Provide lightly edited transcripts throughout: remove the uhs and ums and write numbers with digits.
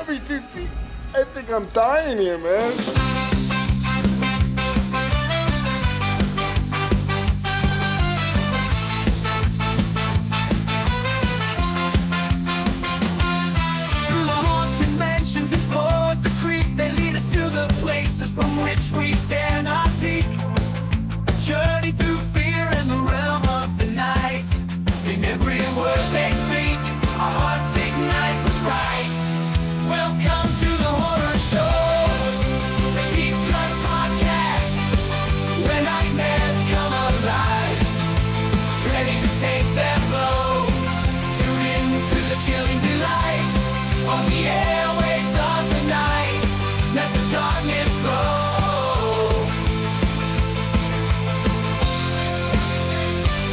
happy to see. I think I'm dying here, man. Through the haunted mansions and floors, the creek, they lead us to the places from which we dare not peek. A journey through fear and the realm of the night. In every word they speak, our hearts ignite with fright. Welcome to the horror show, the Deep Cut Podcast, where nightmares come alive, ready to take their blow. Tune in to the chilling delight on the airwaves of the night. Let the darkness grow.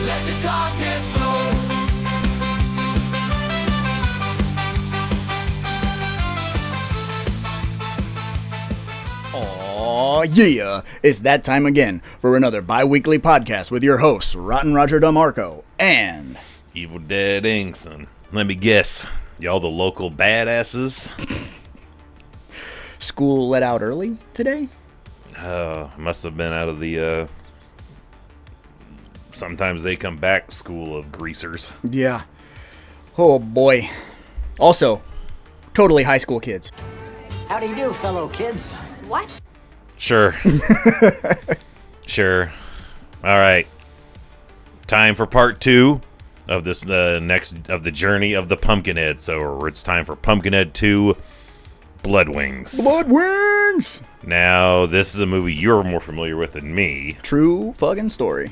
Let the darkness grow. Aw, yeah, it's that time again for another bi-weekly podcast with your hosts, Rotten Roger DeMarco and Evil Dead Ingson. Let me guess, y'all the local badasses? School let out early today? Must have been out of the, sometimes they come back school of greasers. Yeah. Oh boy. Also, totally high school kids. How do you do, fellow kids? What? Sure. Sure. All right. Time for part 2 of this, next of the journey of the Pumpkinhead. So it's time for Pumpkinhead II, Bloodwings. Bloodwings! Now, this is a movie you're more familiar with than me. True fucking story.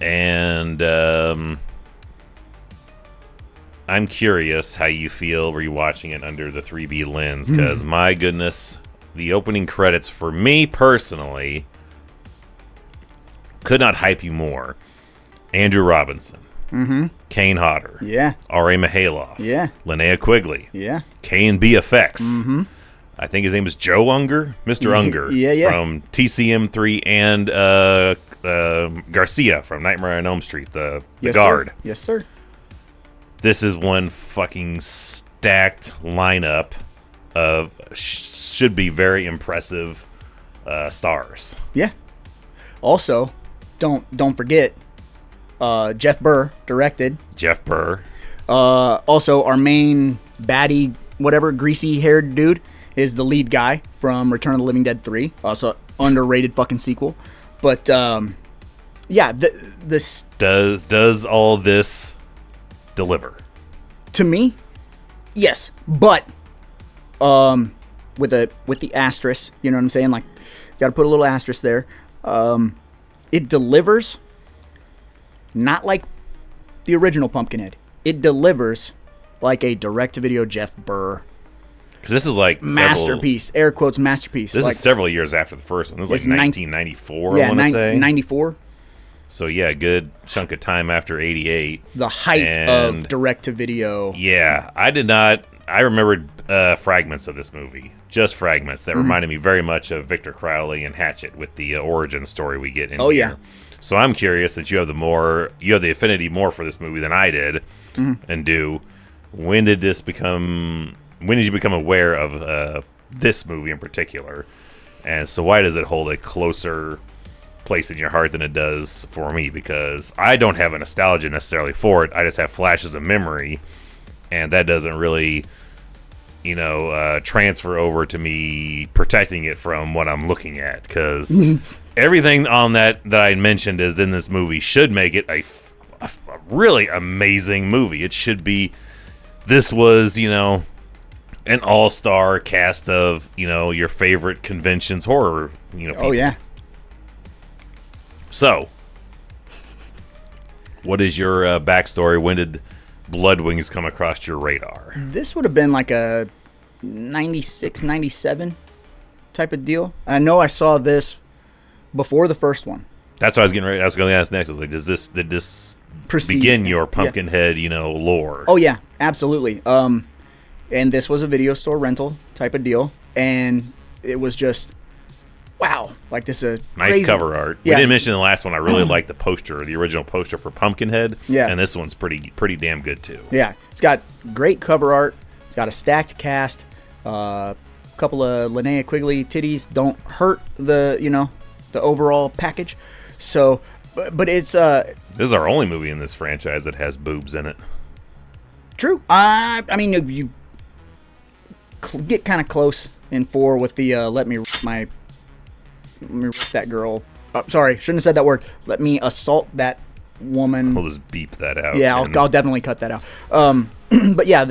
And I'm curious how you feel rewatching it under the 3B lens, because my goodness, the opening credits for me personally could not hype you more. Andrew Robinson, Kane Hodder, Yeah. R.A. Mihailoff, Yeah. Linnea Quigley, Yeah. K&B Effects. I think his name is Joe Unger, Mr. Unger, Yeah. from TCM3, and Garcia from Nightmare on Elm Street, the Yes, guard. Sir. Yes, sir. This is one fucking stacked lineup of should be very impressive stars. Yeah. Also, don't forget, Jeff Burr directed. Jeff Burr. Also, our main baddie, whatever, greasy-haired dude is the lead guy from Return of the Living Dead 3. Also, underrated fucking sequel. But, yeah, this... Does all this deliver? To me, yes. But, with the asterisk, you know what I'm saying? Like, you gotta put a little asterisk there. It delivers not like the original Pumpkinhead. It delivers like a direct-to-video Jeff Burr Because this is like masterpiece, air quotes masterpiece. This like, is several years after the first one. This was like 1994, yeah, I want to say. 94. So yeah, good chunk of time after 88. The height of direct-to-video. Yeah, I remembered fragments of this movie. Just fragments that reminded me very much of Victor Crowley and Hatchet with the origin story we get in here. Yeah. So I'm curious that you have the affinity more for this movie than I did and do. When did you become aware of this movie in particular? And so why does it hold a closer place in your heart than it does for me? Because I don't have a nostalgia necessarily for it. I just have flashes of memory, and that doesn't really, transfer over to me protecting it from what I'm looking at. Because everything on that I mentioned is in this movie should make it a really amazing movie. It should be. This was, an all-star cast of, your favorite conventions horror, people. Oh, yeah. So, what is your backstory? When did Bloodwings come across your radar? This would have been like a 96, 97 type of deal. I know I saw this before the first one. That's what I was getting ready. I was going to ask next. I was like, did this begin your Pumpkinhead, lore? Oh yeah, absolutely. And this was a video store rental type of deal, and it was just wow, like this is a nice crazy cover art. Yeah. We didn't mention in the last one. I really liked the poster, the original poster for Pumpkinhead. Yeah, and this one's pretty damn good too. Yeah, it's got great cover art. It's got a stacked cast. A couple of Linnea Quigley titties don't hurt the the overall package. So, but it's This is our only movie in this franchise that has boobs in it. true. I mean, you get kind of close in 4 with the let me rip that girl. Sorry, shouldn't have said that word. Let me assault that woman. We'll just beep that out. Yeah, I'll definitely cut that out. But yeah,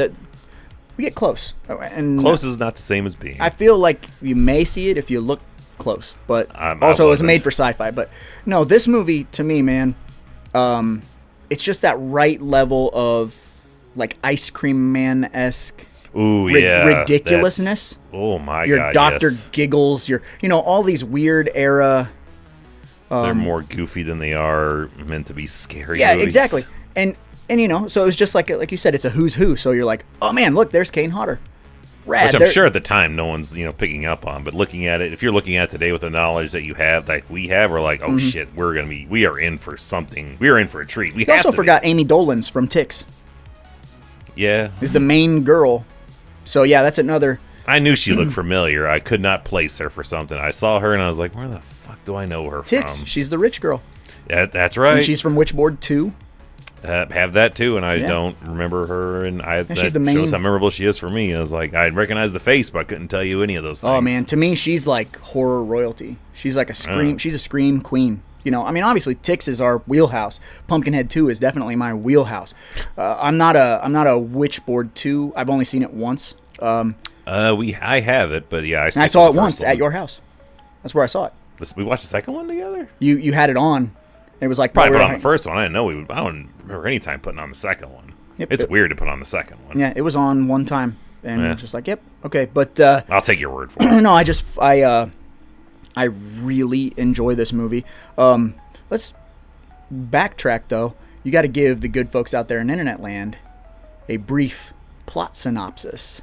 we get close. And close is not the same as being. I feel like you may see it if you look close, but I also it was wasn't. made for sci-fi. But no, this movie to me, man, it's just that right level of like Ice Cream Man-esque Ooh, yeah. ridiculousness. Oh my Your god. Dr. Yes. Giggles, your all these weird era. They're more goofy than they are meant to be scary. Yeah, movies. exactly. And so it was just like you said, it's a who's who. So you're like, oh man, look, there's Kane Hodder. Rad. Which I'm sure at the time no one's picking up on, but looking at it, if you're looking at it today with the knowledge that you have, like we have, we're like, oh shit, we are in for something. We are in for a treat. We You also forgot Amy Dolan's from Ticks Yeah, is the main girl. So yeah, that's another. I knew she looked familiar. I could not place her for something. I saw her and I was like, where the fuck do I know her Ticks. from? She's the rich girl. That's right. And she's from Witchboard 2. Have that too, and I Yeah. don't remember her. And that she's the main- shows how memorable she is for me. I was like, I recognize the face, but I couldn't tell you any of those things. Oh man, to me, she's like horror royalty. She's like a scream. She's a scream queen. I mean, obviously, Ticks is our wheelhouse. Pumpkinhead 2 is definitely my wheelhouse. I'm not a Witchboard 2. I've only seen it once. I have it, but yeah, And I saw it once at your house. That's where I saw it. We watched the second one together. You had it on. It was like Probably while put we on were the first one. I didn't know I don't remember any time putting on the second one. Yep. It's weird to put on the second one. Yeah, it was on one time, and Yeah. just like, yep, okay. But I'll take your word for it. no, I really enjoy this movie. Let's backtrack though. You got to give the good folks out there in internet land a brief plot synopsis.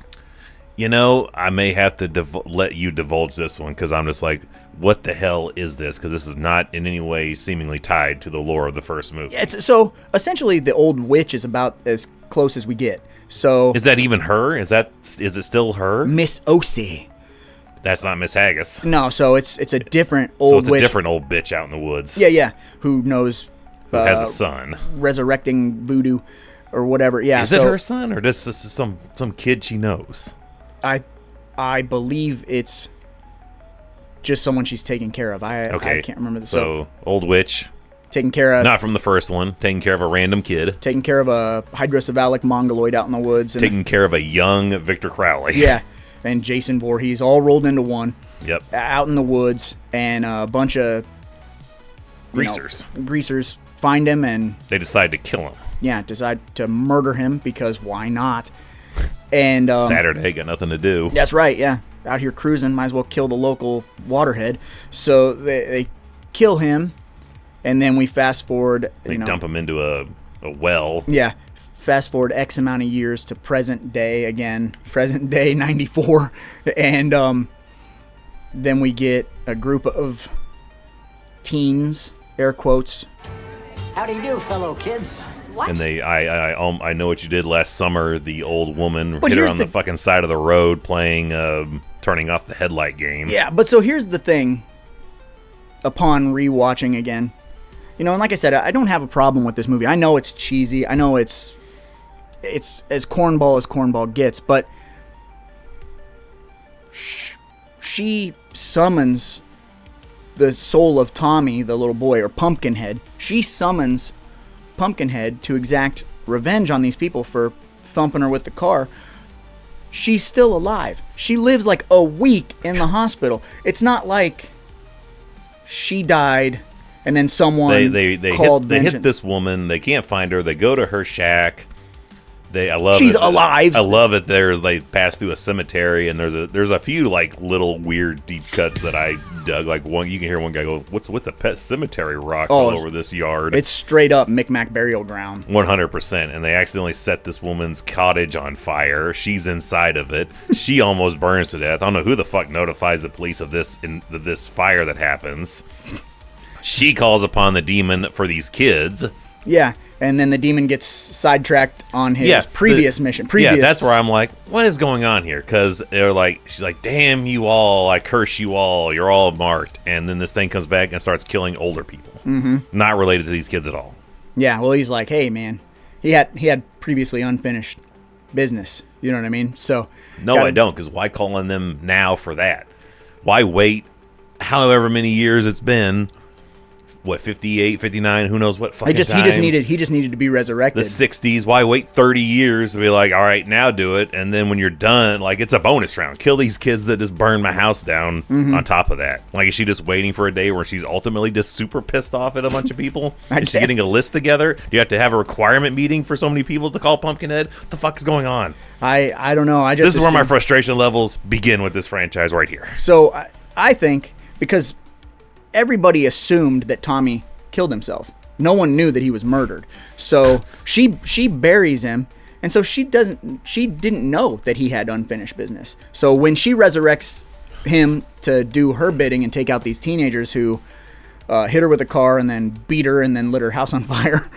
I may have to let you divulge this one because I'm just like, what the hell is this? Because this is not in any way seemingly tied to the lore of the first movie. So essentially, the old witch is about as close as we get. So Is that even her? Is it still her? Miss Osei. That's not Miss Haggis. No, so it's a different So old it's a witch. different old bitch out in the woods Yeah, who knows who has a son. resurrecting voodoo or whatever. Yeah, Is it her son or this is some kid she knows? I believe it's just someone she's taking care of. I can't remember the So old witch, taking care of not from the first one, taking care of a random kid, taking care of a hydrocephalic mongoloid out in the woods, and taking care of a young Victor Crowley. yeah, and Jason Voorhees all rolled into one. Yep. Out in the woods, and a bunch of greasers find him and They decide to kill him. decide to murder him because why not? And Saturday, got nothing to do. that's right, yeah. Out here cruising, might as well kill the local waterhead. So they kill him, and then we fast forward. They dump him into a well. Yeah, fast forward X amount of years to present day again, present day 94, and then we get a group of teens, air quotes. How do you do, fellow kids? What? And I know what you did last summer. The old woman But hit her here's on the the- fucking side of the road playing turning off the headlight game. Yeah, but so here's the thing. Upon rewatching again, and like I said, I don't have a problem with this movie. I know it's cheesy. I know it's as cornball gets, but she summons the soul of Tommy, the little boy, or Pumpkinhead. She summons Pumpkinhead to exact revenge on these people for thumping her with the car. She's still alive. She lives like a week in the hospital. It's not like she died and then someone They called hit vengeance. this woman. They can't find her. They go to her shack. I love She's it. alive. I love it. They pass through a cemetery, and there's a few like little weird deep cuts that I dug. Like one, you can hear one guy go, "What's with the pet cemetery rocks all over this yard?" It's straight up Micmac burial ground. 100%. And they accidentally set this woman's cottage on fire. She's inside of it. She almost burns to death. I don't know who the fuck notifies the police of this fire that happens. She calls upon the demon for these kids. Yeah, and then the demon gets sidetracked on his Yeah, previous mission. Yeah, that's where I'm like, what is going on here? Because they're like, she's like, damn you all, I curse you all, you're all marked. And then this thing comes back and starts killing older people, not related to these kids at all. Yeah, well, he's like, hey, man, he had previously unfinished business. You know what I mean? So No, I don't, because why call on them now for that? Why wait however many years it's been? What, 58, 59, who knows what fucking time? He just needed to be resurrected. The 60s, why wait 30 years to be like, all right, now do it, and then when you're done, like, it's a bonus round. Kill these kids that just burned my house down on top of that. Like, is she just waiting for a day where she's ultimately just super pissed off at a bunch of people? Is she getting a list together? Do you have to have a requirement meeting for so many people to call Pumpkinhead? What the fuck is going on? I don't know. This is where my frustration levels begin with this franchise right here. So I think because everybody assumed that Tommy killed himself. No one knew that he was murdered. So she buries him, and so she didn't know that he had unfinished business. So when she resurrects him to do her bidding and take out these teenagers who hit her with a car and then beat her and then lit her house on fire,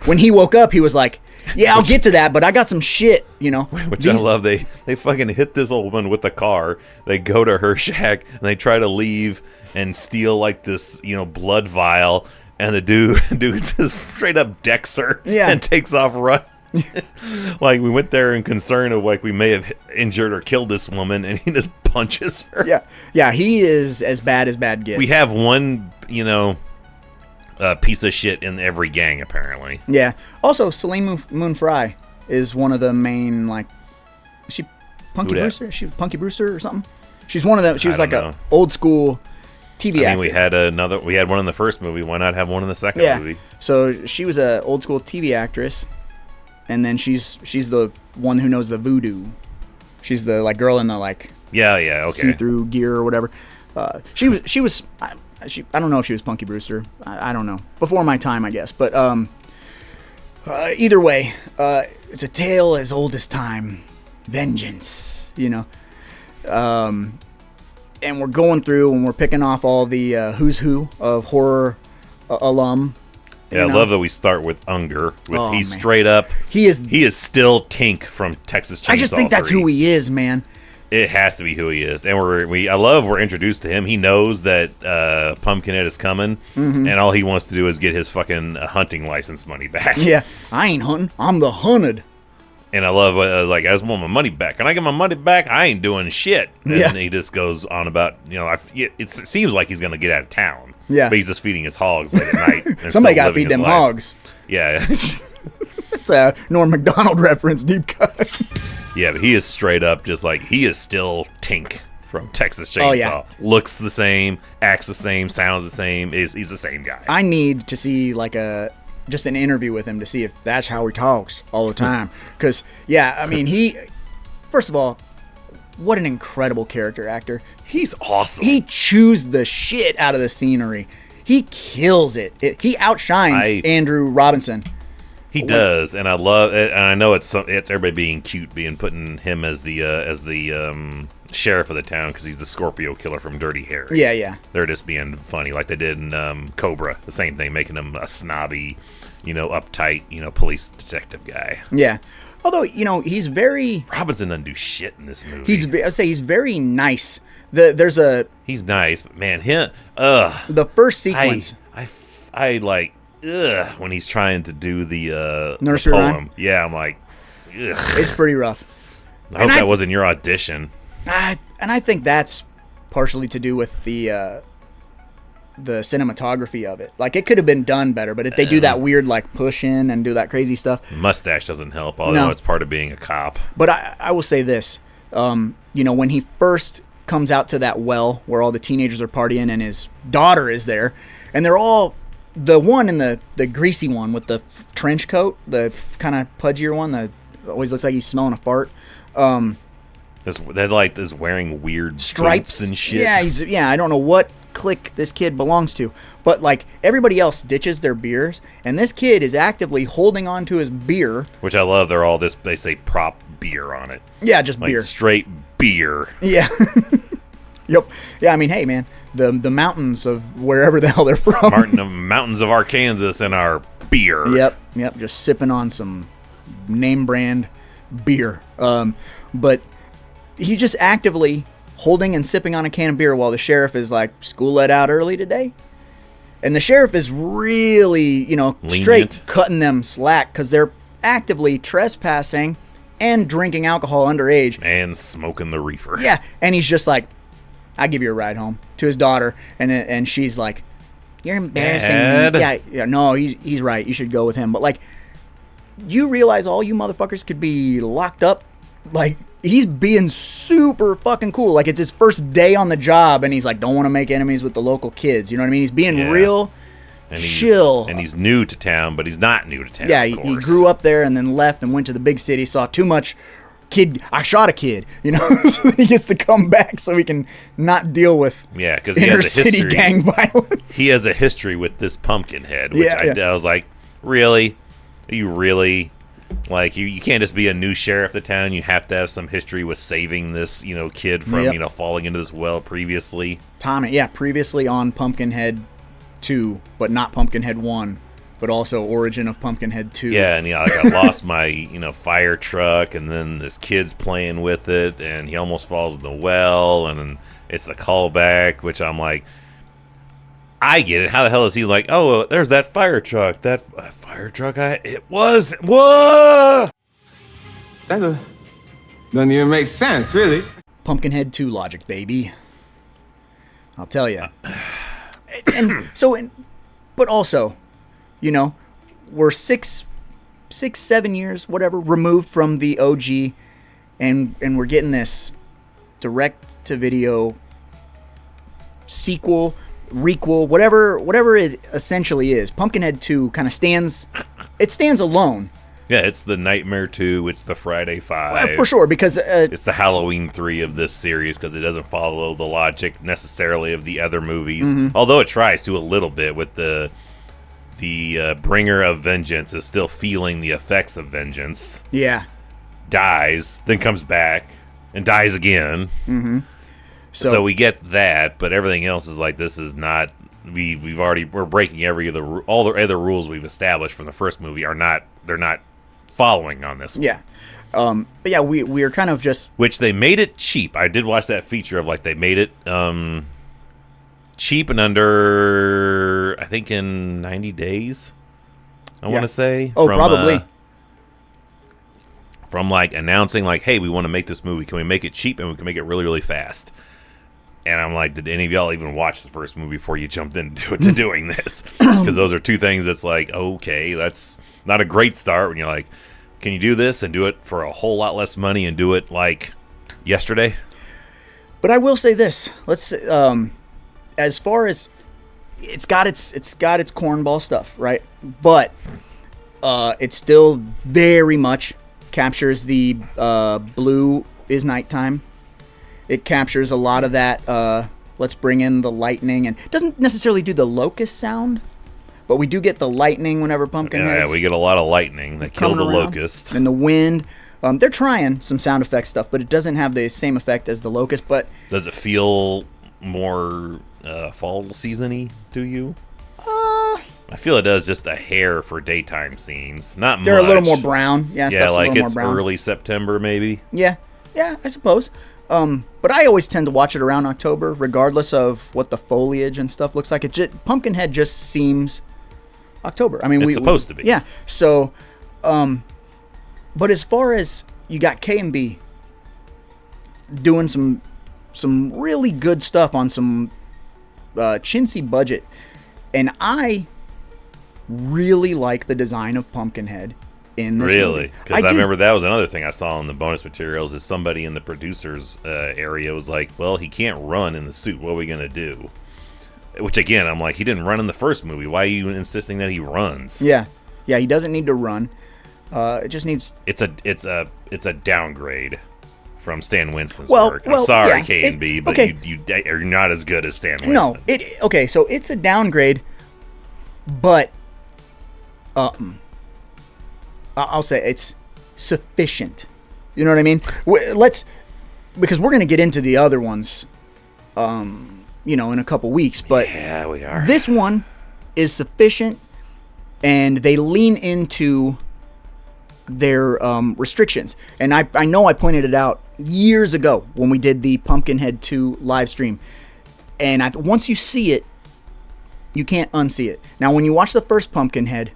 when he woke up, he was like, yeah, I'll get to that, but I got some shit, you know. Which I love. They fucking hit this old woman with the car. They go to her shack and they try to leave and steal like this, you know, blood vial. And the dude just straight up decks her and takes off running. Like, we went there in concern of like we may have injured or killed this woman, and he just punches her. Yeah, he is as bad gets. We have one, you know, piece of shit in every gang, apparently. Yeah. Also, Celine Moon Frye is one of the main, like, is she Punky Brewster? Is she Punky Brewster or something? She's one of them. She was like a old school TV actress. We had one in the first movie. Why not have one in the second movie? So she was a old school TV actress, and then she's the one who knows the voodoo. She's the like girl in the like see-through gear or whatever. She was. I don't know if she was Punky Brewster. I don't know. Before my time, I guess. But either way, it's a tale as old as time. Vengeance, you know. And we're going through and we're picking off all the who's who of horror alum. Yeah, I love that we start with Unger. He's straight up. He is still Tink from Texas Chainsaw 3. I just think that's who he is, man. It has to be who he is, and I love we're introduced to him. He knows that Pumpkinhead is coming, and all he wants to do is get his fucking hunting license money back. Yeah, I ain't hunting. I'm the hunted. And I love like, I just want my money back. Can I get my money back? I ain't doing shit. And then he just goes on about, you know, it seems like he's gonna get out of town. Yeah, but he's just feeding his hogs late at night. Somebody got to feed them hogs. Yeah, that's a Norm Macdonald reference. Deep cut. Yeah, but he is straight up just like, he is still Tink from Texas Chainsaw. Oh, yeah. Looks the same, acts the same, sounds the same. He's the same guy. I need to see like just an interview with him to see if that's how he talks all the time. Because, yeah, I mean, first of all, what an incredible character actor. He's awesome. He chews the shit out of the scenery. He kills it. He outshines Andrew Robinson. He does, and I love it. And I know it's everybody being cute, putting him as the sheriff of the town because he's the Scorpio killer from Dirty Harry. Yeah. They're just being funny, like they did in Cobra. The same thing, making him a snobby, you know, uptight, you know, police detective guy. Yeah. Although, you know, he's very... Robinson doesn't do shit in this movie. He's very nice. He's nice, but man, the first sequence... I like... when he's trying to do the nursery poem. rhyme? Yeah, I'm like, ugh. It's pretty rough. I hope that wasn't your audition. And I think that's partially to do with the cinematography of it. Like, it could have been done better, but if they do that weird, like, push in and do that crazy stuff... Mustache doesn't help, although it's part of being a cop. But I will say this. You know, when he first comes out to that well where all the teenagers are partying and his daughter is there, and they're all... The one in the greasy one with the trench coat, the kind of pudgier one that always looks like he's smelling a fart. That like is wearing weird stripes and shit. Yeah, I don't know what clique this kid belongs to, but like everybody else ditches their beers, and this kid is actively holding on to his beer. Which I love. They're all they say prop beer on it. Yeah, just like beer, straight beer. Yeah. Yep. Yeah, I mean, hey, man, the mountains of wherever the hell they're from. Mountains of Arkansas and our beer. Yep, just sipping on some name brand beer. But he's just actively holding and sipping on a can of beer while the sheriff is like, school let out early today? And the sheriff is really, Lenient. straight cutting them slack because they're actively trespassing and drinking alcohol underage. And smoking the reefer. Yeah, and he's just like, I'll give you a ride home, to his daughter. And she's like, you're embarrassing Dad. me. Yeah, no, he's right. You should go with him. But, like, you realize all you motherfuckers could be locked up? Like, he's being super fucking cool. Like, it's his first day on the job, and he's like, don't want to make enemies with the local kids. You know what I mean? He's being real chill. And he's new to town, but he's not new to town, Yeah, of he course. grew up there and then left and went to the big city, saw too much kid. I shot a kid, so he gets to come back so he can not deal with Yeah, because he inner has a city history. gang violence. He has a history with this Pumpkinhead, which Yeah. I was like, really? Are you really? Like, you can't just be a new sheriff of the town. You have to have some history with saving this, kid from, Yep. falling into this well previously. Tommy, yeah, previously on Pumpkinhead 2, but not Pumpkinhead 1, but also Origin of Pumpkinhead 2. Yeah, and like, I lost my, fire truck, and then this kid's playing with it, and he almost falls in the well, and then it's the callback, which I'm like, I get it. How the hell is he like, oh, there's that fire truck. That fire truck, it was, whoa! That doesn't even make sense, really. Pumpkinhead 2 logic, baby. I'll tell you. And so, but also, we're 7 years, whatever, removed from the OG, and we're getting this direct-to-video sequel, requel, whatever it essentially is. Pumpkinhead 2 kind of stands alone. Yeah, it's the Nightmare 2, it's the Friday 5. For sure, because It's the Halloween 3 of this series because it doesn't follow the logic necessarily of the other movies. Although it tries to a little bit with the bringer of vengeance is still feeling the effects of vengeance. yeah. Dies, then comes back and dies again. Mm-hmm. So we get that, but everything else is like, this is not. We're breaking all the other rules we've established from the first movie they're not following on this one. Yeah. But yeah, we are kind of just... Which they made it cheap. I did watch that feature of like they made it cheap and under, I think, in 90 days, I want to say. Oh, probably. From like announcing like, hey, we want to make this movie. Can we make it cheap and we can make it really, really fast? And I'm like, did any of y'all even watch the first movie before you jumped into doing this? Because those are two things that's like, okay, that's not a great start when you're like, can you do this and do it for a whole lot less money and do it like yesterday? But I will say this. Let's as far as it's got its cornball stuff, right? But it still very much captures the blue is nighttime. It captures a lot of that. Let's bring in the lightning, and it doesn't necessarily do the locust sound, but we do get the lightning whenever Pumpkinhead. Yeah, we get a lot of lightning that kill the locust and the wind. They're trying some sound effect stuff, but it doesn't have the same effect as the locust. But does it feel more fall season-y to you? I feel it does just a hair for daytime scenes. Not they're much. a little more brown. Yeah, yeah, like a it's more brown. early September maybe. Yeah, I suppose. But I always tend to watch it around October, regardless of what the foliage and stuff looks like. Pumpkinhead just seems October. I mean, it's supposed to be. Yeah. So, but as far as you got K and B doing some really good stuff on some chintzy budget, and I really like the design of Pumpkinhead in this really? movie. Because I do. remember that was another thing I saw in the bonus materials is somebody in the producers area was like, well, he can't run in the suit. What are we going to do? Which, again, I'm like, he didn't run in the first movie. Why are you insisting that he runs? Yeah, he doesn't need to run. It just needs... It's a downgrade from Stan Winston's work. I'm sorry, yeah, K&B, but okay. you're not as good as Stan Winston. No, okay, so it's a downgrade, but I'll say it's sufficient. You know what I mean? Because we're going to get into the other ones, in a couple weeks, but yeah, we are. This one is sufficient and they lean into their restrictions. And I know I pointed it out years ago when we did the Pumpkinhead II live stream. And once you see it, you can't unsee it. Now, when you watch the first Pumpkinhead,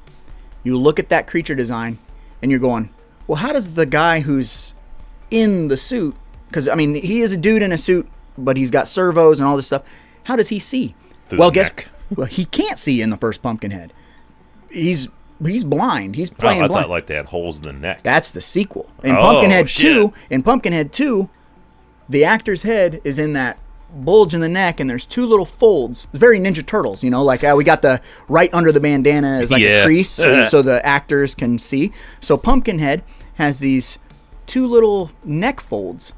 you look at that creature design, and you're going, well, how does the guy who's in the suit, because, I mean, he is a dude in a suit, but he's got servos and all this stuff. How does he see? Through the neck. Well, he can't see in the first Pumpkinhead. He's blind. He's playing I blind. thought like they had holes in the neck. That's the sequel. In Oh, shit. Pumpkinhead 2, the actor's head is in that bulge in the neck, and there's two little folds. It's very Ninja Turtles, you know, like we got the right under the bandana is like a crease so the actors can see. So Pumpkinhead has these two little neck folds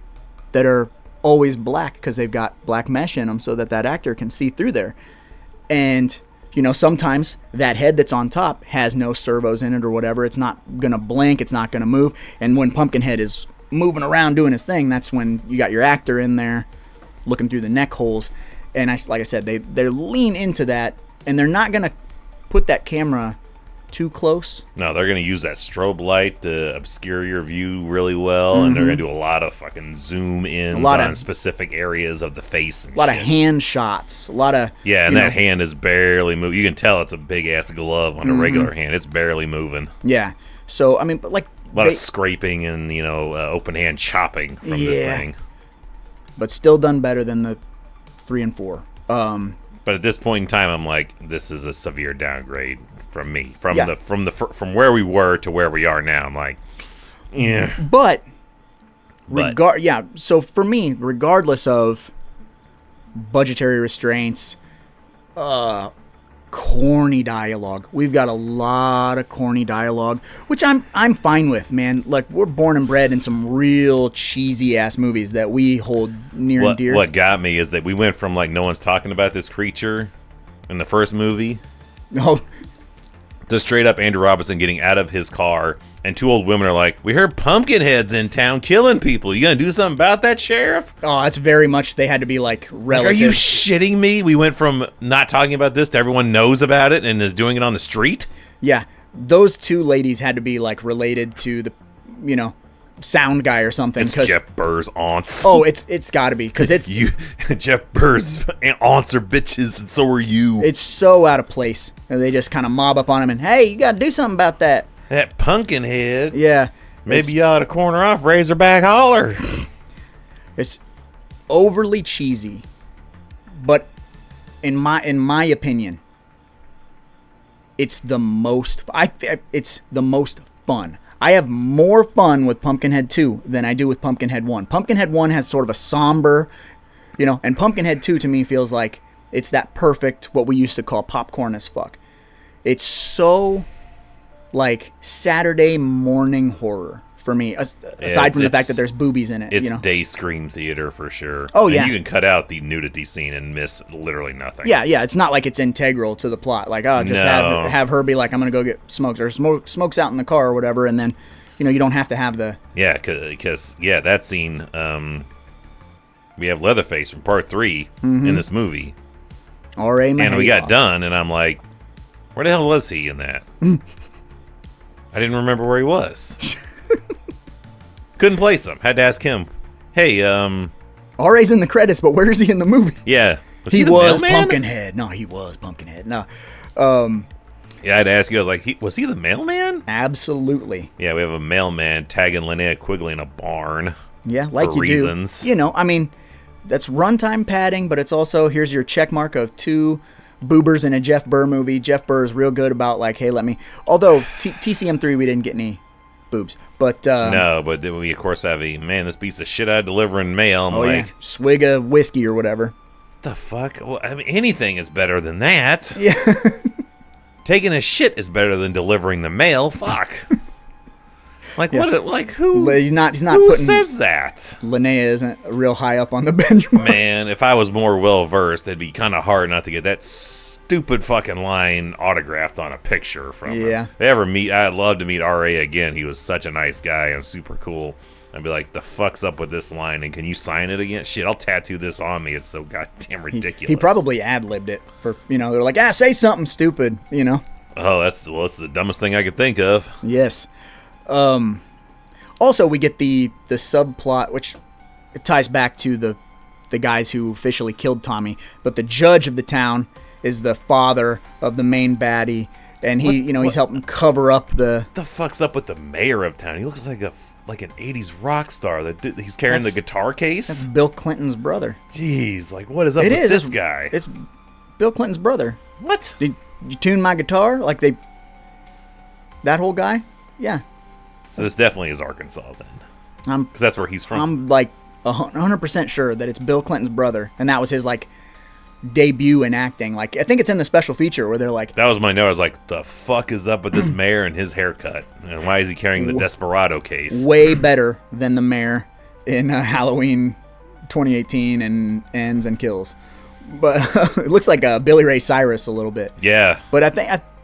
that are always black because they've got black mesh in them so that actor can see through there. And you know, sometimes that head that's on top has no servos in it or whatever. It's not going to blink. It's not going to move. And when Pumpkinhead is moving around doing his thing, that's when you got your actor in there looking through the neck holes. And like I said, they lean into that, and they're not going to put that camera too close. No, they're going to use that strobe light to obscure your view really well, and they're going to do a lot of fucking zoom ins on specific areas of the face. And a lot of hand shots. A lot of... Yeah, and that hand is barely moving. You can tell it's a big-ass glove on a regular hand. It's barely moving. Yeah. So, I mean, but like... A lot of scraping and, you know, open hand chopping from this thing. But still done better than the 3 and 4. But at this point in time, I'm like, this is a severe downgrade from me. From where we were to where we are now. I'm like, yeah. So for me, regardless of budgetary restraints, corny dialogue. We've got a lot of corny dialogue, which I'm fine with, man. Like, we're born and bred in some real cheesy ass movies that we hold near and dear. What got me is that we went from like no one's talking about this creature in the first movie. No. To straight up Andrew Robinson getting out of his car, and two old women are like, we heard Pumpkinhead's in town killing people. You gonna do something about that, Sheriff? Oh, that's very much, they had to be like relatives. Like, are you shitting me? We went from not talking about this to everyone knows about it and is doing it on the street? Yeah, those two ladies had to be like related to the, you know, sound guy or something. It's Jeff Burr's aunts. Oh, it's got to be, because it's you. Jeff Burr's aunts are bitches, and so are you. It's so out of place. And they just kind of mob up on him and, hey, you got to do something about that. That Pumpkinhead. Yeah, maybe you ought to corner off Razorback Holler. It's overly cheesy, but in my opinion, it's the most. It's the most fun. I have more fun with Pumpkinhead 2 than I do with Pumpkinhead 1. Pumpkinhead 1 has sort of a somber, you know, and Pumpkinhead 2 to me feels like it's that perfect, what we used to call popcorn as fuck. It's so, like, Saturday morning horror for me, aside from the fact that there's boobies in it. It's, you know? day scream theater for sure. Oh, yeah. And you can cut out the nudity scene and miss literally nothing. Yeah, it's not like it's integral to the plot. Like, oh, just have her be like, I'm going to go get smokes, or smokes out in the car or whatever, and then, you know, you don't have to have the... Yeah, because that scene, we have Leatherface from part 3 in this movie. And we got done, and I'm like, where the hell was he in that? I didn't remember where he was. Couldn't place him. Had to ask him, hey, R.A.'s in the credits, but where is he in the movie? Yeah. He was Pumpkinhead. No, he was Pumpkinhead. No. Yeah, I had to ask you, I was like, was he the mailman? Absolutely. Yeah, we have a mailman tagging Linnea Quigley in a barn. Yeah, like for you reasons. do. You know, I mean, that's runtime padding, but it's also, here's your check mark of 2 boobers in a Jeff Burr movie. Jeff Burr is real good about, like, hey, let me... Although, TCM3, we didn't get any boobs. But no, but then we, of course, have this beats the shit out of delivering mail. I'm like... Yeah. Swig of whiskey or whatever. What the fuck? Well, I mean, anything is better than that. Yeah. Taking a shit is better than delivering the mail. Fuck. Like, what? Like, who? He's not who putting, says that? Linnea isn't real high up on the benchmark. Man, if I was more well-versed, it'd be kind of hard not to get that stupid fucking line autographed on a picture from him. If I ever meet, I'd love to meet R.A. again. He was such a nice guy and super cool. I'd be like, the fuck's up with this line, and can you sign it again? Shit, I'll tattoo this on me. It's so goddamn ridiculous. He probably ad-libbed it for, you know, they're like, say something stupid, you know. Oh, that's the dumbest thing I could think of. Yes. Also, we get the subplot, which it ties back to the guys who officially killed Tommy. But the judge of the town is the father of the main baddie, and he's helping cover up the. What the fuck's up with the mayor of town? He looks like an '80s rock star. He's carrying the guitar case. That's Bill Clinton's brother. Jeez, like what is up with this guy? It's Bill Clinton's brother. What? Did you tune my guitar? That whole guy? Yeah. So this definitely is Arkansas then. Because that's where he's from. I'm like 100% sure that it's Bill Clinton's brother, and that was his debut in acting. I think it's in the special feature where they're like, that was my note. I was like, the fuck is up with this mayor and his haircut? And why is he carrying the Desperado case? Way better than the mayor in Halloween 2018 and Ends and Kills. But it looks like Billy Ray Cyrus a little bit. Yeah. But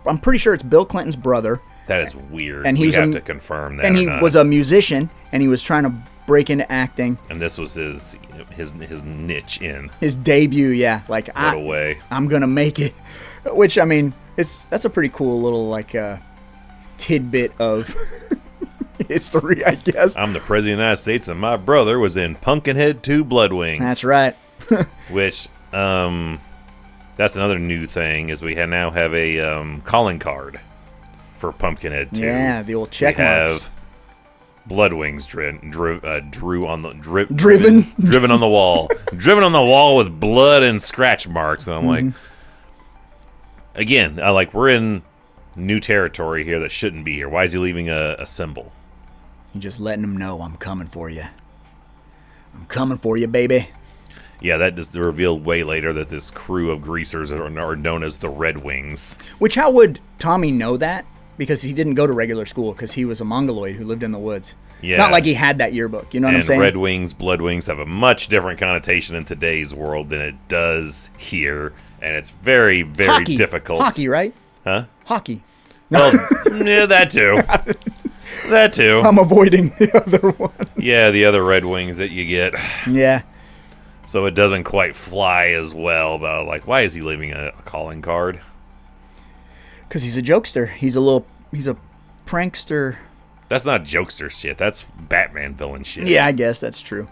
I'm pretty sure it's Bill Clinton's brother. That is weird. And we have to confirm that. And he was a musician, and he was trying to break into acting. And this was his niche in. His debut, yeah. I'm gonna make it. Which, I mean, that's a pretty cool little tidbit of history, I guess. I'm the president of the United States, and my brother was in Pumpkinhead II Bloodwings. That's right. Which that's another new thing is we now have a calling card for Pumpkinhead 2. Yeah, the old check marks. Have Bloodwings driven on the wall, driven on the wall with blood and scratch marks. And I'm like, again, we're in new territory here that shouldn't be here. Why is he leaving a symbol? You're just letting him know I'm coming for you. I'm coming for you, baby. Yeah, that is revealed way later that this crew of greasers are known as the Red Wings. Which, how would Tommy know that? Because he didn't go to regular school because he was a mongoloid who lived in the woods. Yeah. It's not like he had that yearbook. You know what I'm saying? Red Wings, Blood Wings have a much different connotation in today's world than it does here. And it's very, very difficult. Hockey, right? Huh? Hockey. Well, yeah, that too. That too. I'm avoiding the other one. Yeah, the other Red Wings that you get. Yeah. So it doesn't quite fly as well. But why is he leaving a calling card? Because he's a jokester. He's a prankster. That's not jokester shit. That's Batman villain shit. Yeah, I guess that's true.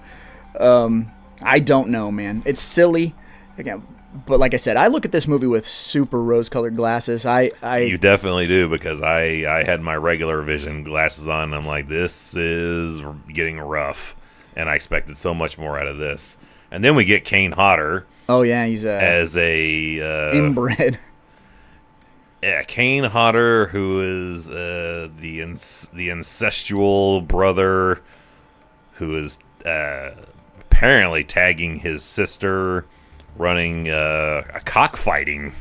I don't know, man. It's silly. Again, but like I said, I look at this movie with super rose-colored glasses. You definitely do, because I had my regular vision glasses on, and I'm like, this is getting rough, and I expected so much more out of this. And then we get Kane Hodder. Oh yeah, he's as a inbred. Yeah, Kane Hodder, who is the incestual brother, who is apparently tagging his sister, running a cockfighting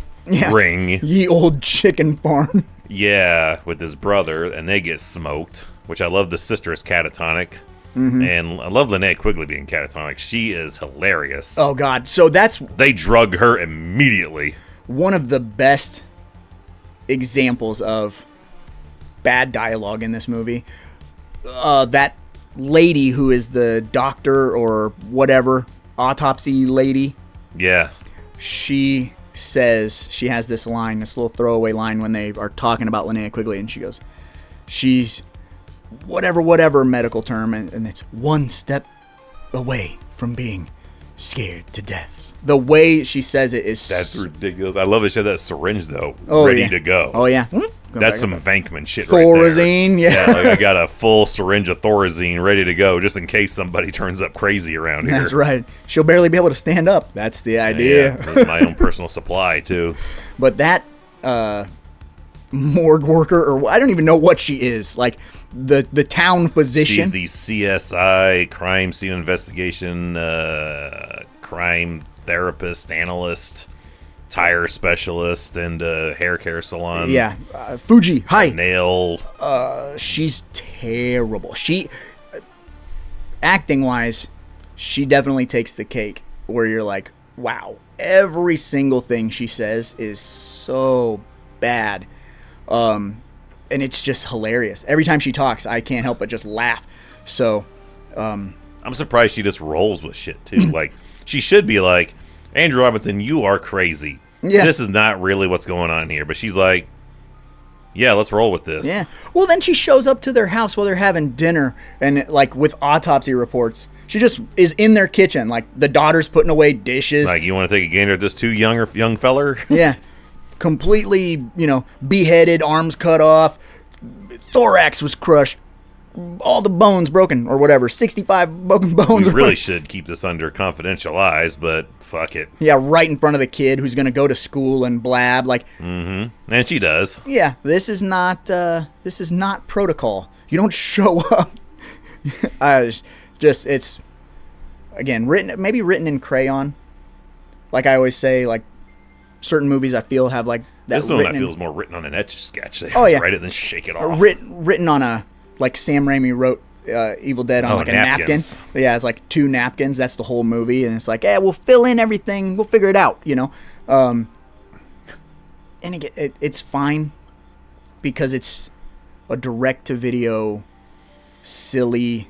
ring. Ye old chicken farm. Yeah, with his brother, and they get smoked. Which I love. The sister is catatonic, and I love Linnea Quigley being catatonic. She is hilarious. Oh God! So they drug her immediately. One of the best examples of bad dialogue in this movie. That lady who is the doctor or whatever, autopsy lady. Yeah. She says, she has this line, this little throwaway line when they are talking about Linnea Quigley, and she goes, she's whatever medical term, and it's one step away from being scared to death. The way she says it is... That's ridiculous. I love it. She had that syringe, though, ready to go. Oh, yeah. That's some Venkman shit Thorazine, right there. Yeah. I got a full syringe of Thorazine ready to go just in case somebody turns up crazy around here. That's right. She'll barely be able to stand up. That's the idea. Yeah, that's my own personal supply, too. But that morgue worker, or I don't even know what she is, the town physician. She's the CSI, crime scene investigation, crime therapist, analyst, tire specialist, and hair care salon. Yeah, Fuji. Hi. Nail. She's terrible. She, acting wise, she definitely takes the cake. Where you're like, wow, every single thing she says is so bad, and it's just hilarious. Every time she talks, I can't help but just laugh. So, I'm surprised she just rolls with shit too. She should be like, Andrew Robinson, you are crazy. Yeah. This is not really what's going on here. But she's like, Yeah, let's roll with this. Yeah. Well, then she shows up to their house while they're having dinner, and like with autopsy reports, she just is in their kitchen. Like the daughter's putting away dishes. Like, you want to take a gander at this young feller? Yeah. Completely, beheaded, arms cut off, thorax was crushed, all the bones broken, or whatever, 65 broken bones. We really should keep this under confidential eyes, but fuck it. Yeah, right in front of the kid who's going to go to school and blab. Like, And she does. yeah, this is not protocol. You don't show up. It's, again, written in crayon. Like I always say, like, certain movies I feel have like that. This one feels more written on an Etch-a-Sketch. They yeah. write it, then shake it off. Written on a, like Sam Raimi wrote Evil Dead on like a napkins. napkin. Yeah, it's like 2 napkins. That's the whole movie, and it's like, we'll fill in everything. We'll figure it out, And again, it's fine because it's a direct-to-video, silly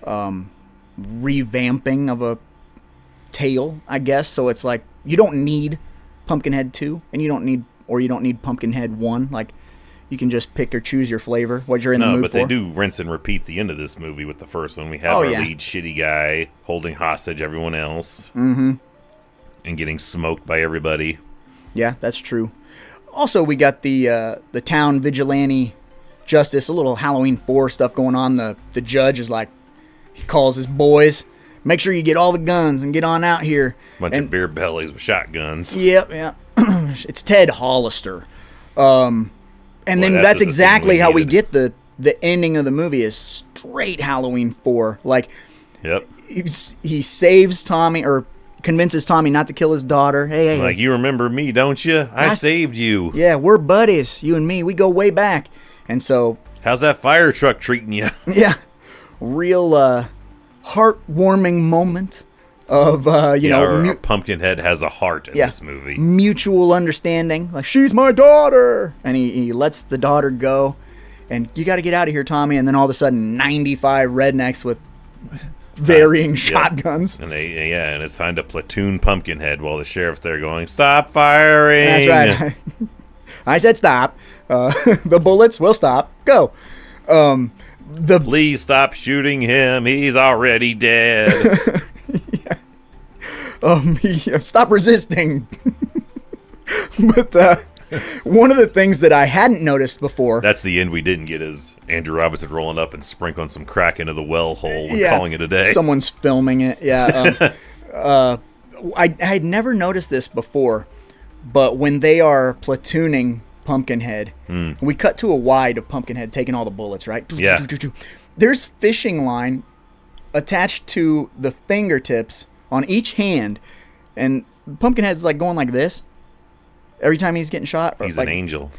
revamping of a tale, I guess. So it's like you don't need Pumpkinhead 2, and you don't need Pumpkinhead 1. Like, you can just pick or choose your flavor, what you're in the mood for. No, but they do rinse and repeat the end of this movie with the first one. We have our lead shitty guy holding hostage everyone else. And getting smoked by everybody. Yeah, that's true. Also, we got the town vigilante justice, a little Halloween 4 stuff going on. The judge is like, he calls his boys, make sure you get all the guns and get on out here. Bunch of beer bellies with shotguns. Yep, yeah. It's Ted Hollister. And then that's exactly how we get the ending of the movie is straight Halloween 4. Like, yep. He saves Tommy, or convinces Tommy not to kill his daughter. Hey. Like, you remember me, don't you? I saved you. Yeah, we're buddies, you and me. We go way back. And so... how's that fire truck treating you? Yeah. Real heartwarming moment of, Pumpkinhead has a heart in this movie. Mutual understanding. Like, she's my daughter! And he lets the daughter go. And you got to get out of here, Tommy. And then all of a sudden, 95 rednecks with varying shotguns. And and it's time to platoon Pumpkinhead while the sheriff's there going, stop firing! That's right. I said stop. The bullets will stop. Go. Please stop shooting him. He's already dead. Stop resisting. But one of the things that I hadn't noticed before... that's the end we didn't get, is Andrew Robinson rolling up and sprinkling some crack into the well hole and calling it a day. Someone's filming it, yeah. I had never noticed this before, but when they are platooning Pumpkinhead, we cut to a wide of Pumpkinhead taking all the bullets, right? Yeah. There's fishing line attached to the fingertips on each hand, and Pumpkinhead's like going like this every time he's getting shot. He's like, an angel.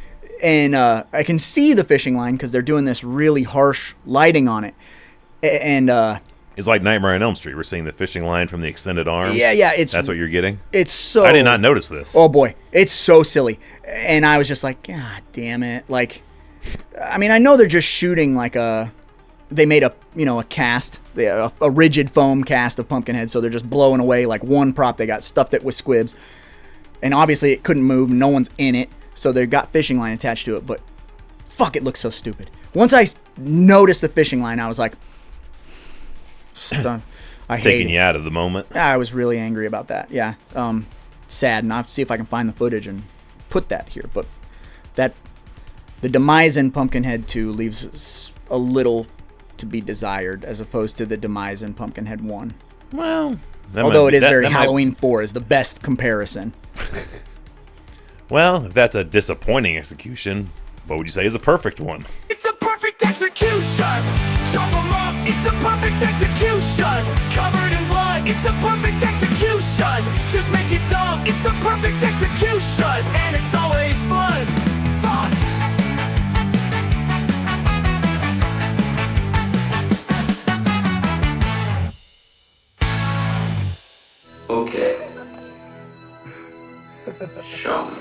And I can see the fishing line because they're doing this really harsh lighting on it. And it's like Nightmare on Elm Street. We're seeing the fishing line from the extended arms. Yeah. That's what you're getting? It's so... I did not notice this. Oh, boy. It's so silly. And I was just like, God damn it. Like, I mean, I know they're just shooting like they made a cast, a rigid foam cast of Pumpkinhead, so they're just blowing away like one prop. They got stuffed it with squibs. And obviously it couldn't move. No one's in it. So they've got fishing line attached to it. But fuck, it looks so stupid. Once I noticed the fishing line, I was like... I taking you out of the moment. I was really angry about that. Yeah. Sad. And I'll see if I can find the footage and put that here. But the demise in Pumpkinhead 2 leaves a little to be desired as opposed to the demise in Pumpkinhead 1. Well, although Halloween 4 is the best comparison. Well, if that's a disappointing execution, what would you say is a perfect one? It's a perfect execution. Chop 'em up. It's a perfect execution. Covered in blood. It's a perfect execution. Just make it dumb. It's a perfect execution. And it's always fun. Fun. Okay. Show me.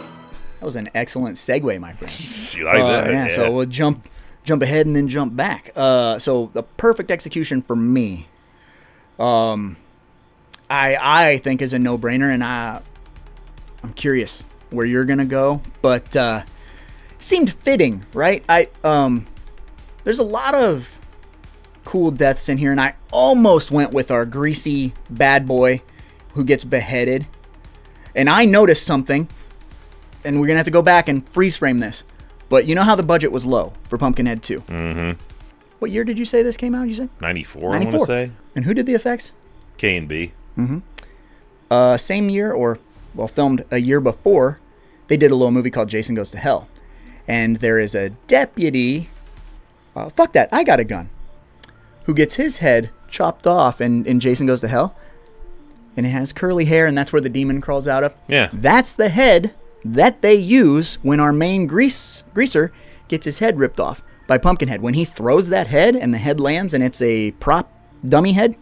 That was an excellent segue, my friend. You like that? Yeah, so we'll jump ahead and then jump back. So the perfect execution for me, I think is a no-brainer, and I'm curious where you're gonna go, but seemed fitting, right? There's a lot of cool deaths in here, and I almost went with our greasy bad boy who gets beheaded. And I noticed something, and we're gonna have to go back and freeze frame this. But you know how the budget was low for Pumpkinhead 2? Mm-hmm. What year did you say this came out? You said 94. I want to say. And who did the effects? K&B. Same year, or filmed a year before, they did a little movie called Jason Goes to Hell, and there is a deputy. Fuck that! I got a gun. Who gets his head chopped off in Jason Goes to Hell, and it has curly hair, and that's where the demon crawls out of. Yeah. That's the head that they use when our main greaser gets his head ripped off by Pumpkinhead. When he throws that head and the head lands and it's a prop dummy head,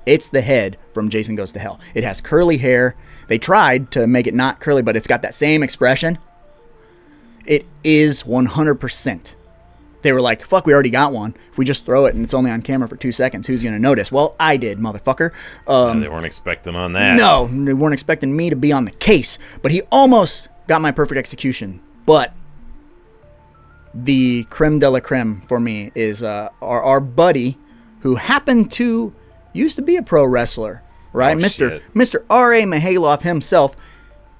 it's the head from Jason Goes to Hell. It has curly hair. They tried to make it not curly, but it's got that same expression. It is 100%. They were like, fuck, we already got one. If we just throw it and it's only on camera for 2 seconds, who's going to notice? Well, I did, motherfucker. No, they weren't expecting on that. No, they weren't expecting me to be on the case. But he almost got my perfect execution. But the creme de la creme for me is our buddy who happened to used to be a pro wrestler, right? Oh, Mr. shit. Mr. R.A. Mihailoff himself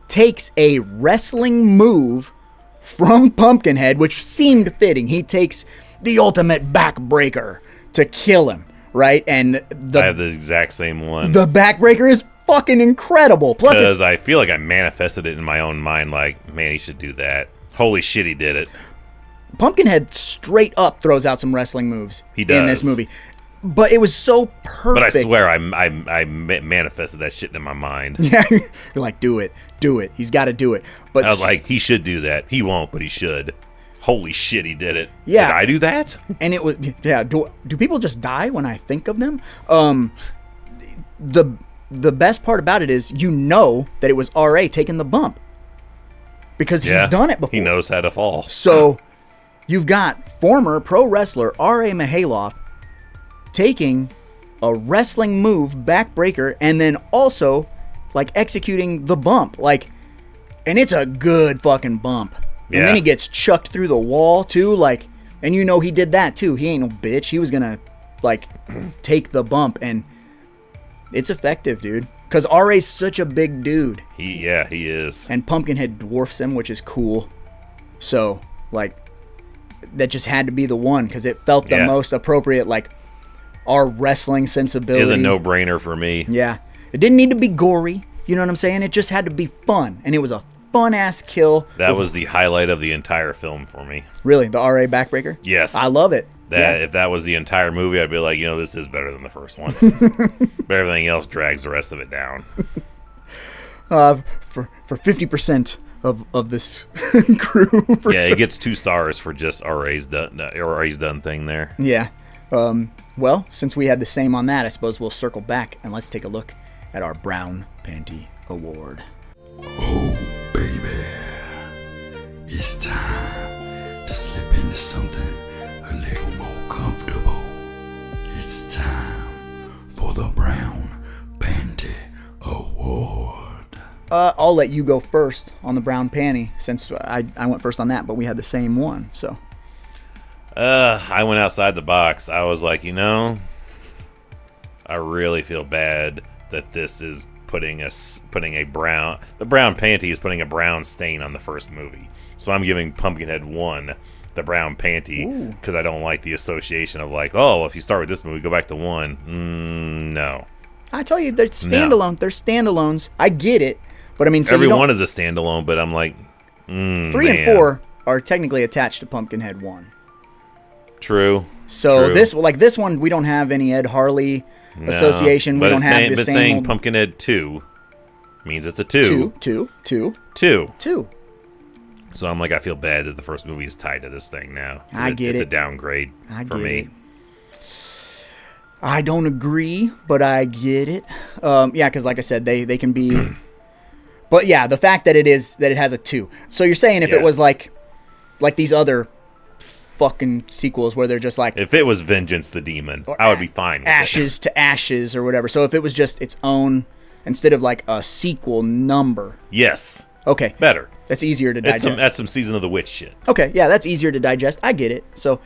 takes a wrestling move from Pumpkinhead, which seemed fitting. He takes the ultimate backbreaker to kill him, right? And I have the exact same one. the backbreaker is fucking incredible. Plus, Because it's, I feel like I manifested it in my own mind, like, man, he should do that. Holy shit, he did it. Pumpkinhead straight up throws out some wrestling moves He does. in this movie. But it was so perfect. But I swear I manifested that shit in my mind. Yeah, you're like, do it. He's got to do it. But I was like, he should do that. He won't, but he should. Holy shit, he did it. Yeah. Did I do that? and it was Do people just die when I think of them? The best part about it is you know that it was R.A. taking the bump because he's done it before. He knows how to fall. So you've got former pro wrestler R.A. Mihailoff taking a wrestling move, backbreaker, and then also like executing the bump. Like, and it's a good fucking bump. Yeah. And then he gets chucked through the wall too. Like, and you know he did that too. He ain't no bitch. He was gonna like take the bump, and it's effective, dude. Because R.A.'s such a big dude. He is. And Pumpkinhead dwarfs him, which is cool. So, like, that just had to be the one because it felt the most appropriate, like, our wrestling sensibility. It is a no-brainer for me. Yeah. It didn't need to be gory. You know what I'm saying? It just had to be fun. And it was a fun-ass kill. That was the highlight of the entire film for me. Really? The R.A. backbreaker? Yes. I love it. If that was the entire movie, I'd be like, this is better than the first one. But everything else drags the rest of it down. For 50% of this crew. It gets 2 stars for just R.A.'s done thing there. Yeah. Well, since we had the same on that, I suppose we'll circle back and let's take a look at our Brown Panty Award. Oh, baby, it's time to slip into something a little more comfortable. It's time for the Brown Panty Award. I'll let you go first on the brown panty since I went first on that, but we had the same one, so. I went outside the box. I was like, I really feel bad that this is putting a brown. The brown panty is putting a brown stain on the first movie. So I'm giving Pumpkinhead 1 the brown panty because I don't like the association of like, if you start with this movie, go back to 1. No. I tell you, they're standalone. No. They're standalones. I get it, but I mean, so every one is a standalone. But I'm like, 3 and 4 are technically attached to Pumpkinhead 1. True. So true. this one, we don't have any Ed Harley association. We don't have the same. Saying Pumpkinhead 2 means it's a 2. Two. So I'm like, I feel bad that the first movie is tied to this thing now. I get it. It's a downgrade for me. I don't agree, but I get it. Because like I said, they can be. But yeah, the fact that it has a 2. So you're saying if it was like these other fucking sequels where they're just like, if it was Vengeance the Demon, I would be fine with Ashes to Ashes or whatever. So if it was just its own instead of like a sequel number. Yes. Okay. Better. That's easier to digest. That's some Season of the Witch shit. Okay, yeah, that's easier to digest. I get it. So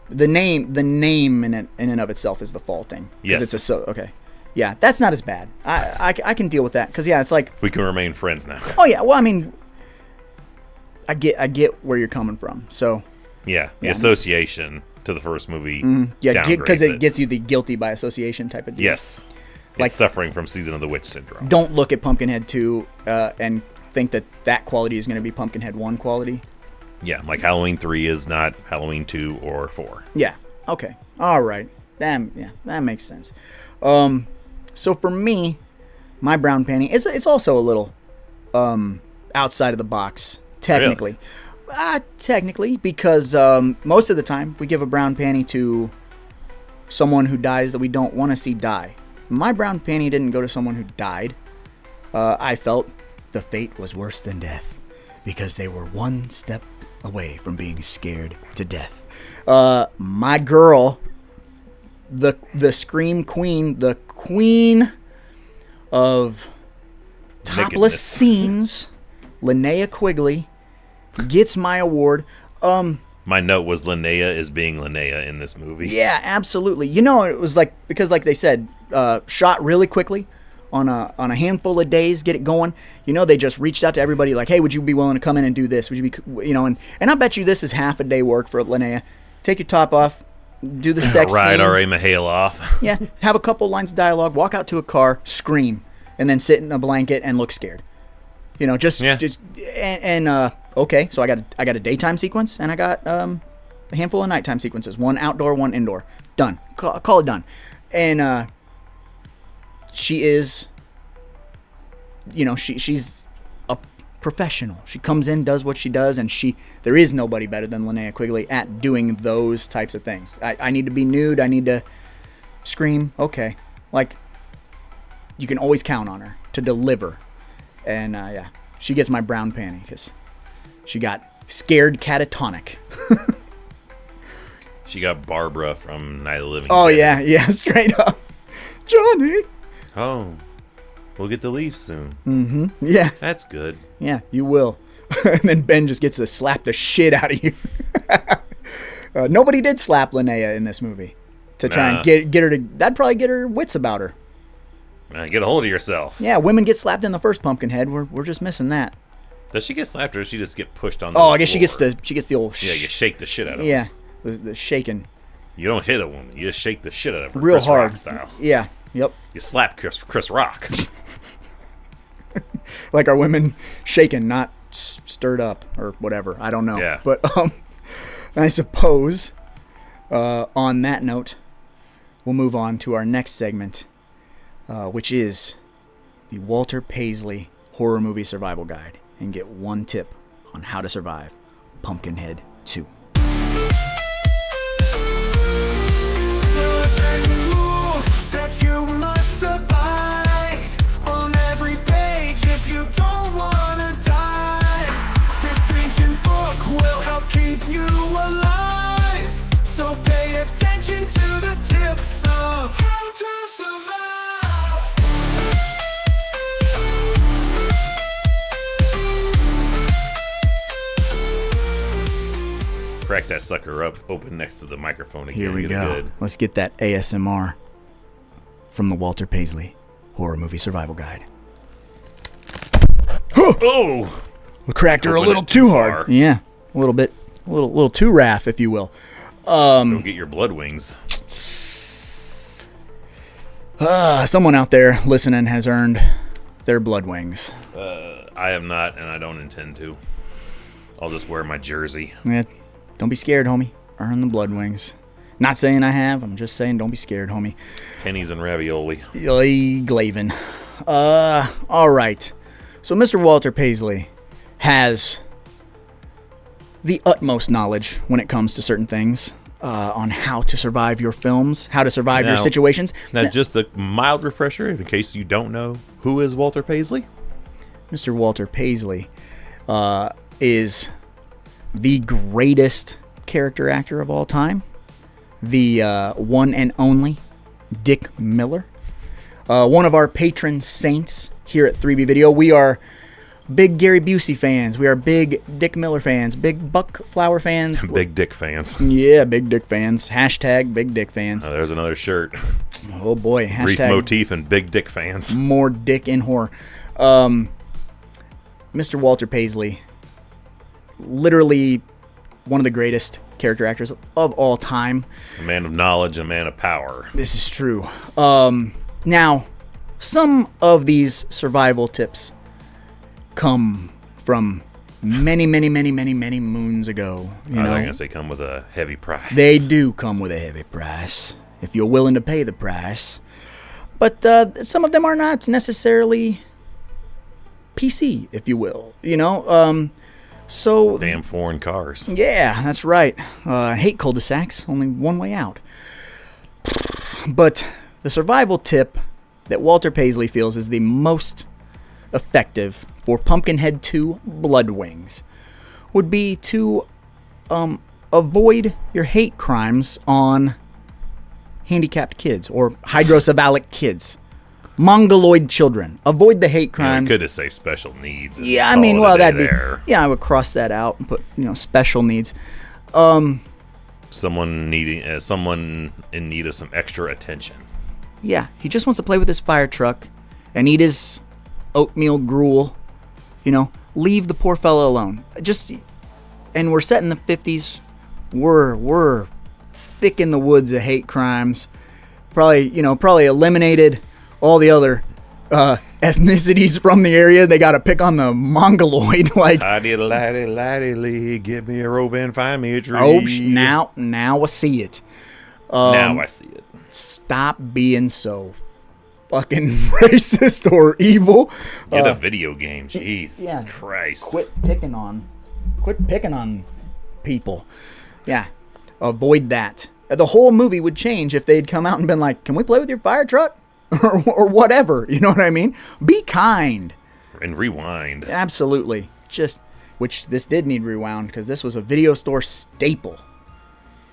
the name in and of itself is the faulting. Yes. It's okay. Yeah, that's not as bad. I can deal with that because yeah, it's like we can remain friends now. Oh yeah, well I mean, I get where you're coming from. So yeah, the association to the first movie. yeah, because downgrades it gets you the guilty by association type of deal. Yes, Like- it's suffering from Season of the Witch syndrome. Don't look at Pumpkinhead 2 and think that quality is going to be Pumpkinhead 1 quality. Yeah, like Halloween 3 is not Halloween 2 or 4. Yeah. Okay. All right. That makes sense. So for me, my brown panty it's also a little outside of the box technically. Really? Technically, because most of the time we give a brown panty to someone who dies that we don't want to see die. My brown panty didn't go to someone who died. I felt the fate was worse than death because they were one step away from being scared to death. My girl, the Scream Queen, the queen of topless Nakedness. scenes, Linnea Quigley, gets my award. My note was Linnea is being Linnea in this movie. Yeah, absolutely. You know, it was like, because like they said, shot really quickly on a handful of days, get it going. You know, they just reached out to everybody like, hey, would you be willing to come in and do this? Would you be, you know, and I bet you this is half a day work for Linnea. Take your top off, do the sex Ride scene. R.A. Mahale off. Yeah, have a couple lines of dialogue, walk out to a car, scream, and then sit in a blanket and look scared. You know, okay, so I got a daytime sequence and I got a handful of nighttime sequences, one outdoor, one indoor. Done. Call it done. And she is, you know, she's a professional. She comes in, does what she does, and there is nobody better than Linnea Quigley at doing those types of things. I need to be nude. I need to scream. Okay, like you can always count on her to deliver. And yeah, she gets my brown panty because she got scared catatonic. She got Barbara from Night of the Living Oh Dead. yeah, straight up, Johnny. Oh, we'll get to leave soon. Yeah, That's good. yeah, you will. And then Ben just gets to slap the shit out of you. Nobody did slap Linnea in this movie to try and get her to. That'd probably get her wits about her. Get a hold of yourself. Yeah, women get slapped in the first Pumpkinhead. We're just missing that. Does she get slapped or does she just get pushed on the Oh, I guess she floor? gets the old. Yeah, you shake the shit out of her. Yeah, the shaking You don't hit a woman. You just shake the shit out of her. real Chris hard Rock style. Yeah. Yep. You slap Chris Rock. Like our women shaken, not stirred up or whatever. I don't know. Yeah. But I suppose on that note, we'll move on to our next segment, which is the Walter Paisley Horror Movie Survival Guide, and get one tip on how to survive Pumpkinhead 2. There's a rule that you must abide on every page if you don't wanna die. This ancient book will help keep you alive. So pay attention to the tips of how to survive. Crack that sucker up, open next to the microphone again. Here we Get it go. good. Let's get that ASMR from the Walter Paisley Horror Movie Survival Guide. Oh! We cracked her a Open little it too too hard. far. Yeah, a little bit, a little too raff, if you will. Don't get your Bloodwings. Someone out there listening has earned their Bloodwings. I have not, and I don't intend to. I'll just wear my jersey. Yeah, don't be scared, homie. Earn the Bloodwings. Not saying I have. I'm just saying don't be scared, homie. Pennies and ravioli. Glavin. All right. So Mr. Walter Paisley has the utmost knowledge when it comes to certain things on how to survive your films, how to survive your Now- situations. Now, just a mild refresher, in case you don't know, who is Walter Paisley? Mr. Walter Paisley is the greatest character actor of all time, the one and only Dick Miller, one of our patron saints here at 3B Video. We are big Gary Busey fans. We are big Dick Miller fans. Big Buck Flower fans. Big dick fans. Yeah, big dick fans. Hashtag big dick fans. There's another shirt. Oh boy. Reef Hashtag motif and big dick fans. more dick in horror. Mr. Walter Paisley, literally one of the greatest character actors of all time. A man of knowledge, a man of power. This is true. Now, some of these survival tips come from many moons ago. I was going to say come with a heavy price. They do come with a heavy price, if you're willing to pay the price. But some of them are not necessarily PC, if you will. So Damn foreign cars. yeah, that's right. I hate cul-de-sacs. Only one way out. But the survival tip that Walter Paisley feels is the most effective for Pumpkinhead II Bloodwings would be to avoid your hate crimes on handicapped kids or hydrocephalic kids. Mongoloid children. Avoid the hate crimes. You could just say special needs. Yeah, I mean, well, that'd be... Yeah, I would cross that out and put, special needs. Someone in need of some extra attention. Yeah, he just wants to play with his fire truck and eat his oatmeal gruel. Leave the poor fella alone. And we're set in the 50s. We're thick in the woods of hate crimes. Probably eliminated all the other ethnicities from the area. They got to pick on the Mongoloid. Laddie, give me a rope and find me a tree. Oh, now I see it. Now I see it. Stop being so fucking racist or evil. Get a video game. Jesus Christ. Quit picking on people. Yeah. Avoid that. The whole movie would change if they'd come out and been like, can we play with your fire truck? or whatever. You know what I mean? Be kind. And rewind. Absolutely. Which this did need rewound because this was a video store staple.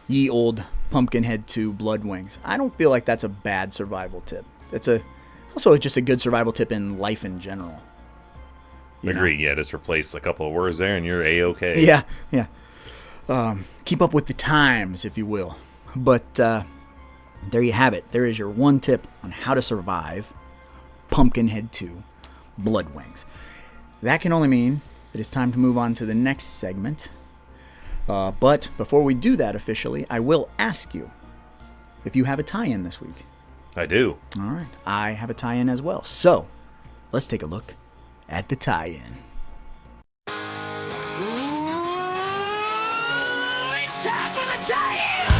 Ye old Pumpkinhead II Bloodwings. I don't feel like that's a bad survival tip. It's also just a good survival tip in life in general. Agreed. Yeah, just replace a couple of words there and you're A-okay. Yeah. Keep up with the times, if you will. But there you have it. There is your one tip on how to survive Pumpkinhead II Bloodwings. That can only mean that it's time to move on to the next segment. But before we do that officially, I will ask you if you have a tie-in this week. I do. All right. I have a tie-in as well. So let's take a look at the tie-in. It's time for the tie-in.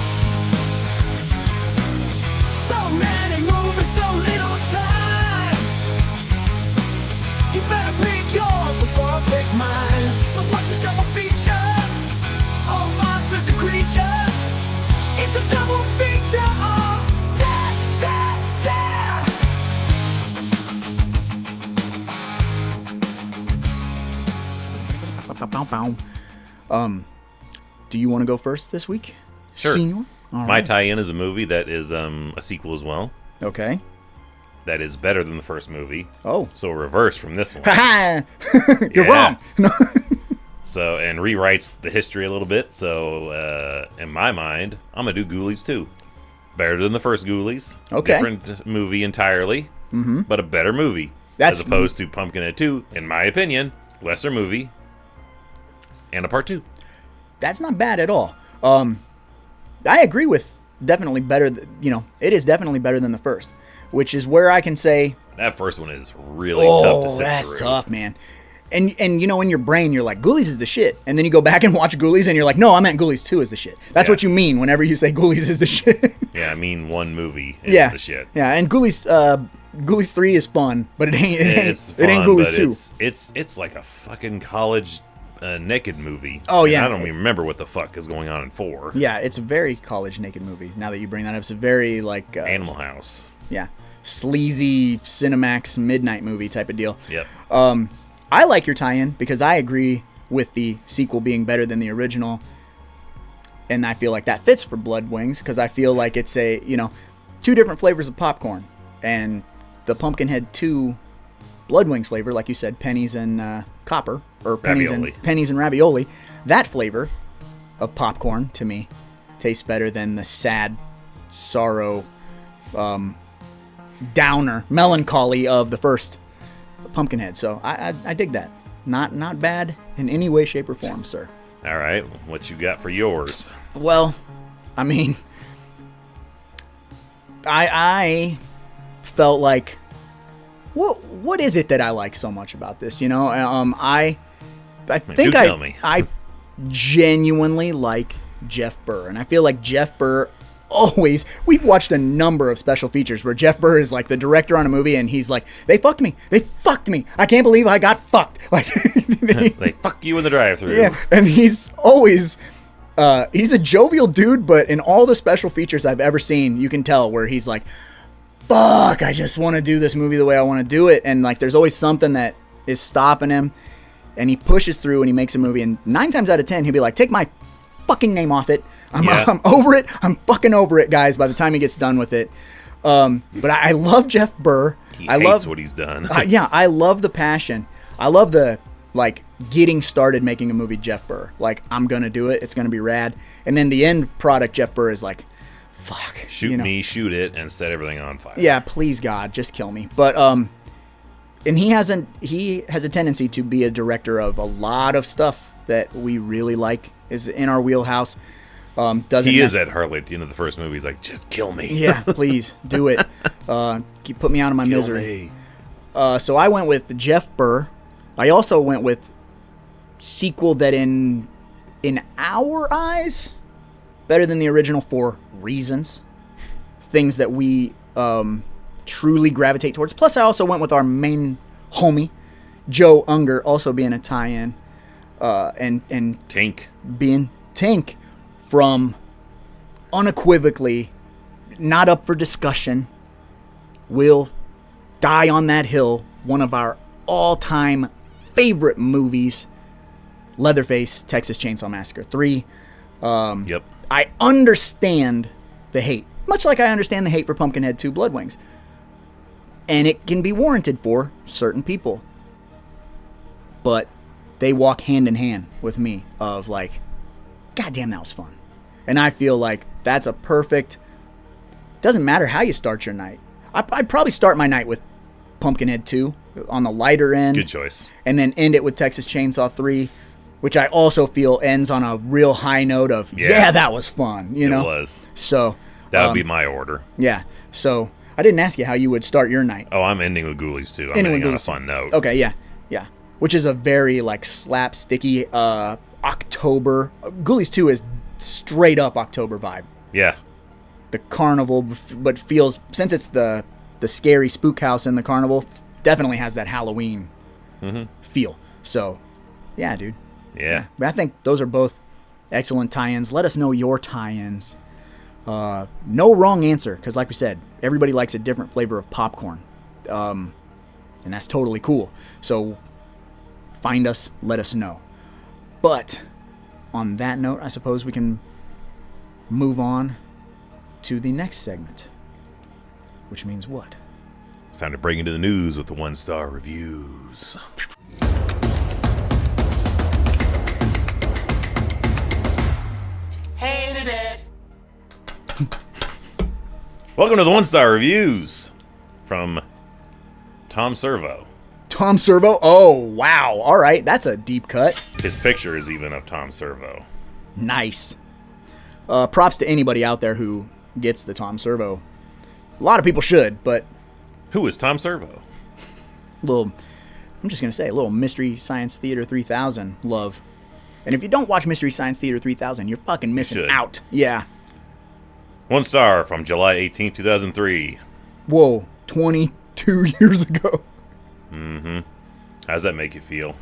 So many movies, so little time. You better pick yours before I pick mine. So watch a double feature. All monsters and creatures. It's a double feature of death. Do you want to go first this week? Sure. Senior? All My right. tie-in is a movie that is a sequel as well. Okay. That is better than the first movie. Oh. So reverse from this one. Ha You're Yeah. wrong. No. So, and rewrites the history a little bit. So, in my mind, I'm going to do Ghoulies 2. Better than the first Ghoulies. Okay. Different movie entirely, but a better movie. That's- as opposed to Pumpkinhead 2, in my opinion, lesser movie, and a part 2. That's not bad at all. I agree with definitely better. It is definitely better than the first, which is where I can say, That first one is really tough to sit that's through. tough, man. And in your brain, you're like, Ghoulies is the shit. And then you go back and watch Ghoulies, and you're like, no, I meant Ghoulies 2 is the shit. That's Yeah. what you mean whenever you say Ghoulies is the shit. Yeah, I mean one movie is Yeah. the shit. Yeah, and Ghoulies 3 is fun, but it ain't It's fun, it ain't Ghoulies but 2. it's like a fucking college naked movie. Oh, And yeah. I don't even remember what the fuck is going on in 4. Yeah, it's a very college naked movie. Now that you bring that up, it's a very like Animal House. Yeah, sleazy Cinemax midnight movie type of deal. Yep. I like your tie-in because I agree with the sequel being better than the original, and I feel like that fits for Bloodwings because I feel like it's two different flavors of popcorn, and the Pumpkinhead 2 Bloodwings flavor, like you said, pennies and copper, or Ravioli. pennies and ravioli. That flavor of popcorn to me tastes better than the sad sorrow, downer, melancholy of the first Pumpkinhead. So I dig that. Not bad in any way, shape, or form, sir. All right, what you got for yours? Well, I mean, I felt like, what is it that I like so much about this? You know, I think tell me. I genuinely like Jeff Burr, and I feel like Jeff Burr always. We've watched a number of special features where Jeff Burr is like the director on a movie, and he's like, "They fucked me. I can't believe I got fucked." Like, They fuck you in the drive-thru. yeah, and he's always. He's a jovial dude, but in all the special features I've ever seen, you can tell where he's like, fuck, I just want to do this movie the way I want to do it. And like, there's always something that is stopping him, and he pushes through and he makes a movie. And 9 times out of 10, he'll be like, take my fucking name off it. I'm over it. I'm fucking over it, guys, by the time he gets done with it. But I love Jeff Burr. He I hates love what he's done. yeah, I love the passion. I love the, like, getting started making a movie Jeff Burr. Like, I'm going to do it. It's going to be rad. And then the end product, Jeff Burr is like, fuck. Shoot me, shoot it, and set everything on fire. Yeah, please, God, just kill me. But, and he has a tendency to be a director of a lot of stuff that we really like, is in our wheelhouse. He is at Harley at the end of the first movie. He's like, just kill me. Yeah, please, do it. Put me out of my misery. So I went with Jeff Burr. I also went with sequel that in our eyes, better than the original for reasons. Things that we truly gravitate towards. Plus, I also went with our main homie, Joe Unger, also being a tie-in. And Tank. Being Tank from unequivocally not up for discussion, will die on that hill, one of our all-time favorite movies, Leatherface, Texas Chainsaw Massacre 3. Yep. I understand the hate, much like I understand the hate for Pumpkinhead II Bloodwings. And it can be warranted for certain people. But they walk hand in hand with me of like, goddamn, that was fun. And I feel like that's a perfect, doesn't matter how you start your night. I'd probably start my night with Pumpkinhead 2 on the lighter end. Good choice. And then end it with Texas Chainsaw 3, which I also feel ends on a real high note of, yeah that was fun. You know? It was. So That would be my order. Yeah. So I didn't ask you how you would start your night. Oh, I'm ending with Ghoulies too. I'm ending on a fun note. Okay, yeah. Which is a very like slapsticky October. Ghoulies 2 is straight up October vibe. Yeah. The carnival, but feels, since it's the scary spook house in the carnival, definitely has that Halloween feel. So, yeah, dude. Yeah. But I think those are both excellent tie-ins. Let us know your tie-ins. No wrong answer, because like we said, everybody likes a different flavor of popcorn. And that's totally cool. So, find us, let us know. But, on that note, I suppose we can move on to the next segment. Which means what? It's time to break into the news with the 1-star reviews. Hated it. Welcome to the 1-star reviews from Tom Servo. Tom Servo? Oh, wow. All right. That's a deep cut. His picture is even of Tom Servo. Nice. Props to anybody out there who gets the Tom Servo. A lot of people should, but Who is Tom Servo? I'm just going to say, a little Mystery Science Theater 3000 love. And if you don't watch Mystery Science Theater 3000, you're fucking missing out. Yeah. 1 star from July 18, 2003. Whoa, 22 years ago. Mm-hmm. How does that make you feel?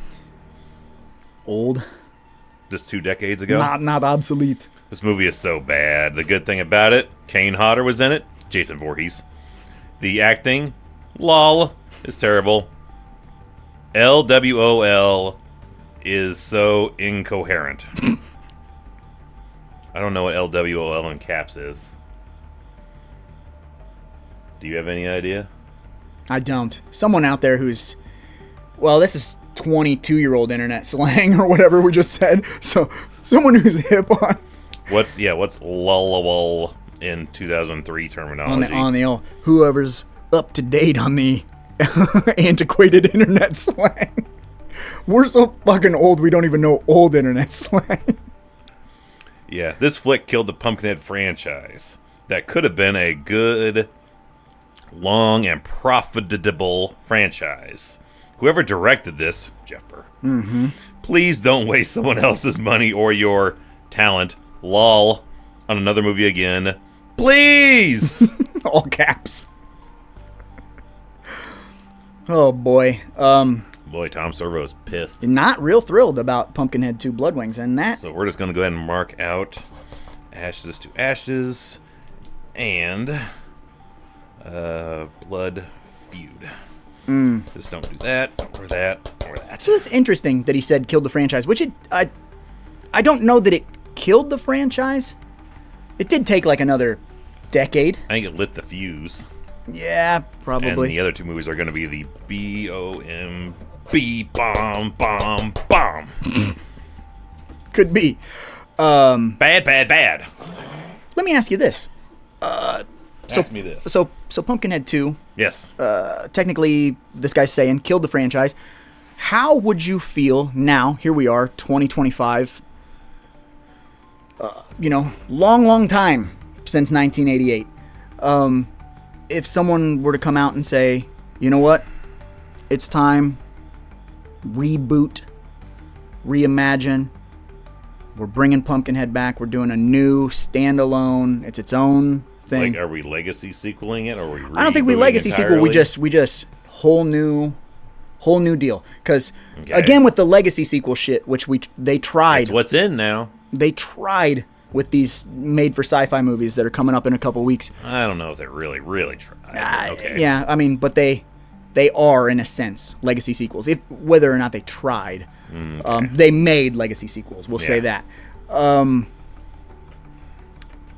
Old. Just 2 decades ago? Not obsolete. This movie is so bad. The good thing about it, Kane Hodder was in it. Jason Voorhees. The acting, lol, is terrible. LWOL is so incoherent. I don't know what LWOL in caps is. Do you have any idea? I don't. Someone out there who's Well, this is 22-year-old internet slang or whatever we just said. So someone who's hip on What's lullable in 2003 terminology? on the old, whoever's up to date on the antiquated internet slang. We're so fucking old we don't even know old internet slang. Yeah, this flick killed the Pumpkinhead franchise. That could have been a good, long, and profitable franchise. Whoever directed this, Jepper, please don't waste someone else's money or your talent, lol, on another movie again. Please! All caps. Oh boy. Boy, Tom Servo's pissed. Not real thrilled about Pumpkinhead 2 Bloodwings, and that So we're just going to go ahead and mark out Ashes to Ashes and Blood Feud. Just don't do that, or that, or that. So it's interesting that he said killed the franchise, which I don't know that it killed the franchise. It did take like another decade. I think it lit the fuse. Yeah, And probably. the other two movies are going to be the B-O-M-B bomb, bomb, bomb. Could be. Bad, bad, bad. Let me ask you this. Ask me this. So Pumpkinhead 2, Yes. technically, this guy's saying killed the franchise. How would you feel now? Here we are, 2025. Long time since 1988. If someone were to come out and say, you know what, it's time, reboot, reimagine, we're bringing Pumpkinhead back, we're doing a new standalone, it's its own thing. Like, are we legacy sequeling it, or are we I don't think we rebooting legacy sequel. We entirely? just whole new deal. Because Okay. again, with the legacy sequel shit, which they tried. It's what's in now. They tried with these made for sci-fi movies that are coming up in a couple weeks. I don't know if they really, really tried. Okay. Yeah, I mean, but they are in a sense legacy sequels. If whether or not they tried, they made legacy sequels. We'll say that.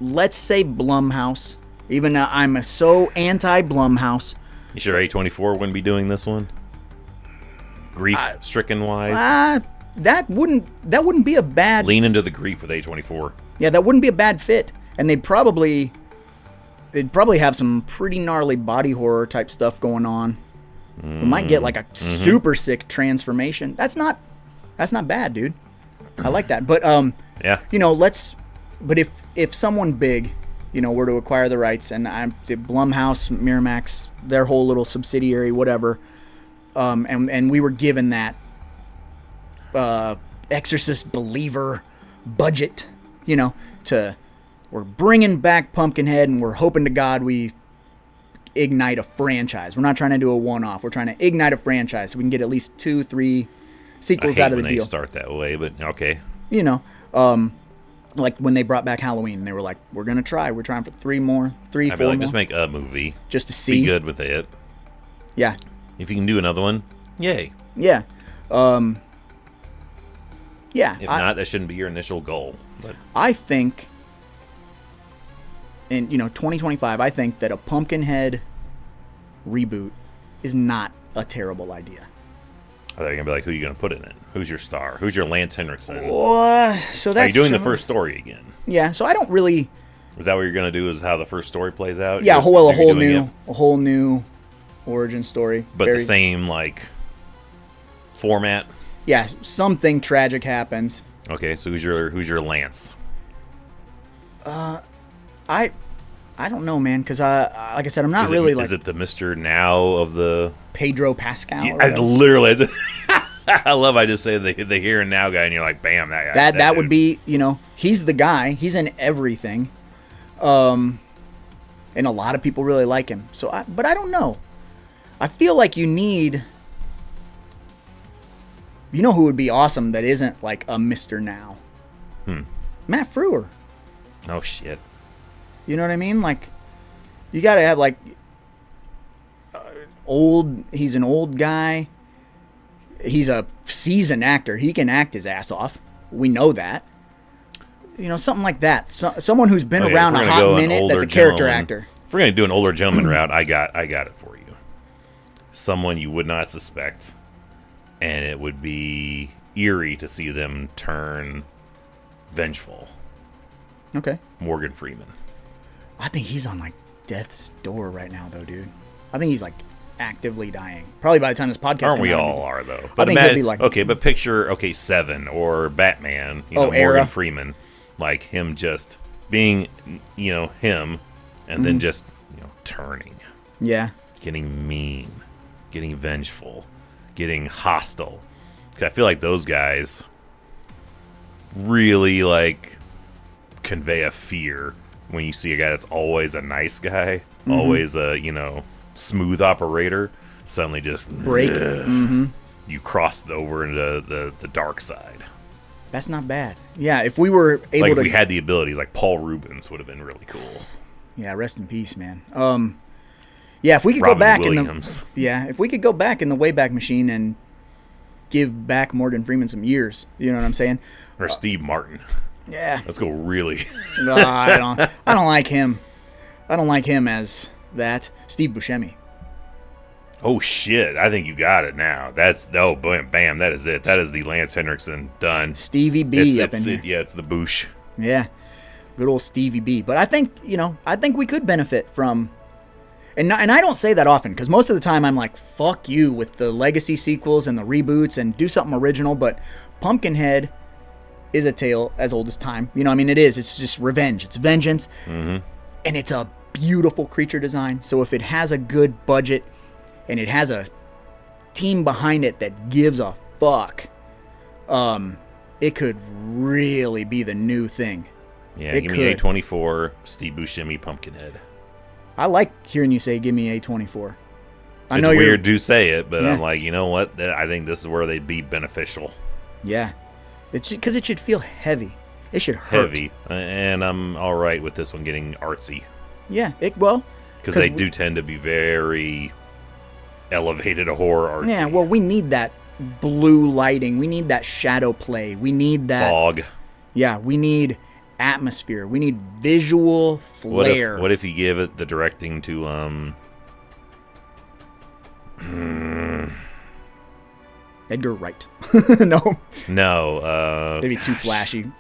Let's say Blumhouse. Even though I'm so anti-Blumhouse. You sure A24 wouldn't be doing this one? Grief-stricken wise? That wouldn't be a bad. Lean into the grief with A24. Yeah, that wouldn't be a bad fit. And they'd probably have some pretty gnarly body horror type stuff going on. We might get like a super sick transformation. That's not bad, dude. I like that. But Yeah. but if someone big, were to acquire the rights, and Blumhouse, Miramax, their whole little subsidiary, whatever, and we were given that Exorcist believer budget, we're bringing back Pumpkinhead, and we're hoping to God we ignite a franchise. We're not trying to do a one-off. We're trying to ignite a franchise so we can get at least 2-3 sequels out of the when deal. they start that way, but okay. Like when they brought back Halloween, they were like, we're going to try. We're trying for 4 I more. feel like just make a movie. Just to see. Be good with it. Yeah. If you can do another one, yay. Yeah. Yeah. If not, that shouldn't be your initial goal. But I think in 2025, I think that a Pumpkinhead reboot is not a terrible idea. I thought you were going to be like, who are you going to put in it? Who's your star? Who's your Lance Henriksen? So that's Are you doing the first story again? Yeah. So I don't really. Is that what you're going to do? Is how the first story plays out? Yeah. Just A maybe whole doing new origin story. but the same format. Yeah. Something tragic happens. Okay, so who's your Lance? I don't know, man, because like I said, I'm not Is really it, like is it the Mr. Now of the? Pedro Pascal. Yeah, or I whatever. literally. I love. I just say the here and now guy, and you're like, bam, that guy. That would dude. be, he's the guy. He's in everything. And a lot of people really like him. But I don't know. I feel like you need. You know who would be awesome that isn't like a Mr. Now? Matt Frewer. Oh shit. You know what I mean? Like, you got to have like old. He's an old guy. He's a seasoned actor. He can act his ass off. We know that. Something like that. Someone who's been Okay, around if a we're gonna go hot an minute. That's older a character gentleman- actor. If we're gonna do an older gentleman route, I got it for you. Someone you would not suspect. and it would be eerie to see them turn vengeful. Okay. Morgan Freeman. I think he's on like death's door right now, though, dude. I think he's like actively dying. Probably by the time this podcast. Aren't we comes out, all are though? I think he'll be like okay, but picture Seven or Batman. Morgan era. Freeman, like him just being him, and then just turning, getting mean, getting vengeful, getting hostile. 'Cause I feel like those guys really like convey a fear when you see a guy that's always a nice guy, always a smooth operator, suddenly just break. You crossed over into the dark side. That's not bad. Yeah, if we were able like to, if we had the abilities, like Paul Rubens would have been really cool. Yeah, rest in peace, man. Yeah, if we could go Robin back Williams. if we could go back in the Wayback Machine and give back Morgan Freeman some years, you know what I'm saying? Or Steve Martin. Yeah. Let's go really. I don't like him. I don't like him as that. Steve Buscemi. Oh shit! I think you got it now. That's bam! That is it. That is the Lance Henriksen done. Stevie B It's the Boosh. Yeah, good old Stevie B. But I think we could benefit from, and I don't say that often because most of the time I'm like, fuck you with the legacy sequels and the reboots and do something original. But Pumpkinhead is a tale as old as time. It is. It's just revenge. It's vengeance, and it's a beautiful creature design. So if it has a good budget and it has a team behind it that gives a fuck, it could really be the new thing. Yeah, give me A24, Steve Buscemi, Pumpkinhead. I like hearing you say, give me A24. It's weird to say it, but Yeah. I'm like, you know what? I think this is where they'd be beneficial. Yeah. It's because it should feel heavy. It should hurt. Heavy. And I'm all right with this one getting artsy. Yeah. Because they do tend to be very elevated horror artsy. Yeah, well, we need that blue lighting. We need that shadow play. We need that fog. Yeah, we need atmosphere. We need visual flair. What if you give it the directing to Edgar Wright? No. Maybe too flashy.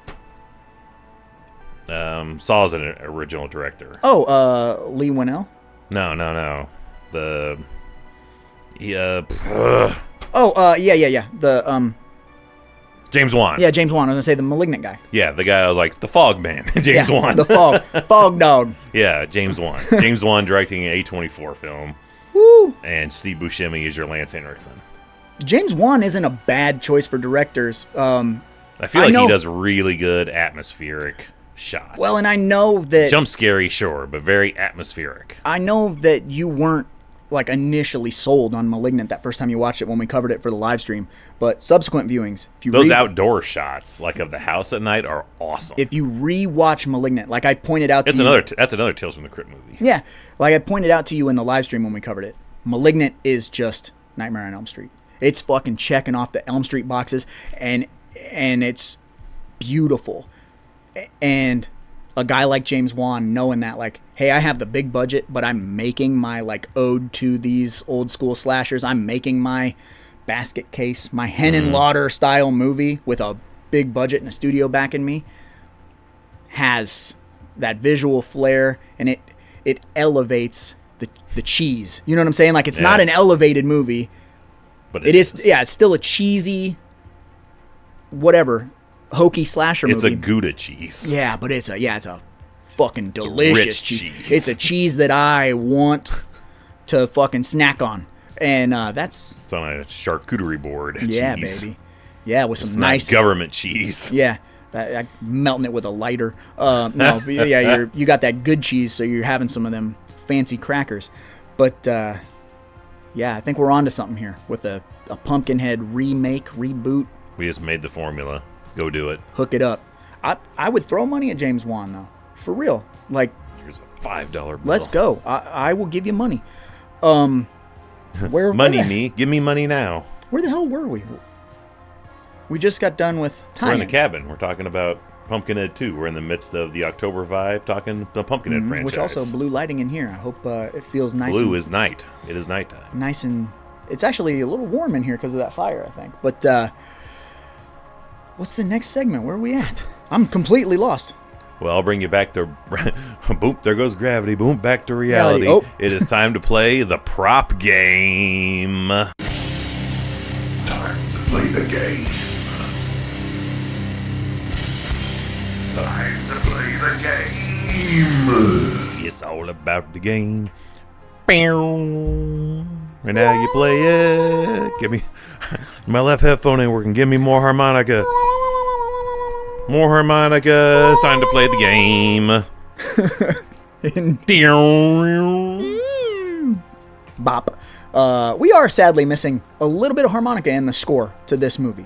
Saw's an original director. Oh, Lee Winnell? No. Yeah. Yeah. The James Wan. Yeah, James Wan. I was gonna say the Malignant guy. Yeah, the guy I was like the Fog Man. James Wan. The Fog Dog. Yeah, James Wan. James Wan directing an A24 film. Woo! And Steve Buscemi is your Lance Henriksen. James Wan isn't a bad choice for directors. I feel like he does really good atmospheric shots. Well, and I know that jump scary, sure, but very atmospheric. I know that you weren't like initially sold on Malignant that first time you watched it when we covered it for the live stream, but subsequent viewings, if you those outdoor shots like of the house at night are awesome. If you rewatch Malignant, like I pointed out to you, that's another Tales from the Crypt movie. Yeah, like I pointed out to you in the live stream when we covered it, Malignant is just Nightmare on Elm Street. It's fucking checking off the Elm Street boxes, and it's beautiful. And a guy like James Wan knowing that, like, hey, I have the big budget, but I'm making my, like, ode to these old school slashers. I'm making my basket case, my Hen and Lauder style movie with a big budget and a studio backing me, has that visual flair, and it elevates the cheese. You know what I'm saying? Like, it's not an elevated movie, but it is. Yeah, it's still a cheesy, whatever, hokey slasher movie. It's a Gouda cheese. Yeah, but it's a fucking delicious rich cheese. It's a cheese that I want to fucking snack on. And it's on a charcuterie board. Yeah, cheese. baby. Yeah, with some nice government cheese. Yeah. Melting it with a lighter. No, yeah, you got that good cheese, so you're having some of them fancy crackers. But yeah, I think we're onto something here with a Pumpkinhead remake, reboot. We just made the formula. Go do it. Hook it up. I would throw money at James Wan though, for real. Like, here's a $5 bill. Let's go. I will give you money. Give me money now. Where the hell were we? We just got done with time. We're in the cabin. We're talking about Pumpkinhead 2. We're in the midst of the October vibe, talking the Pumpkinhead franchise. Which also blue lighting in here. I hope it feels nice. Blue is night. It is nighttime. Nice and It's actually a little warm in here because of that fire, I think. But what's the next segment? Where are we at? I'm completely lost. Well, I'll bring you back to boom. There goes gravity. Boom, back to reality. Oh. It is time to play the prop game. Time to play the game. Time to play the game. It's all about the game. And now you play it. Give me my left headphone ain't working. Give me more harmonica. More harmonica. It's time to play the game. Bop. We are sadly missing a little bit of harmonica in the score to this movie.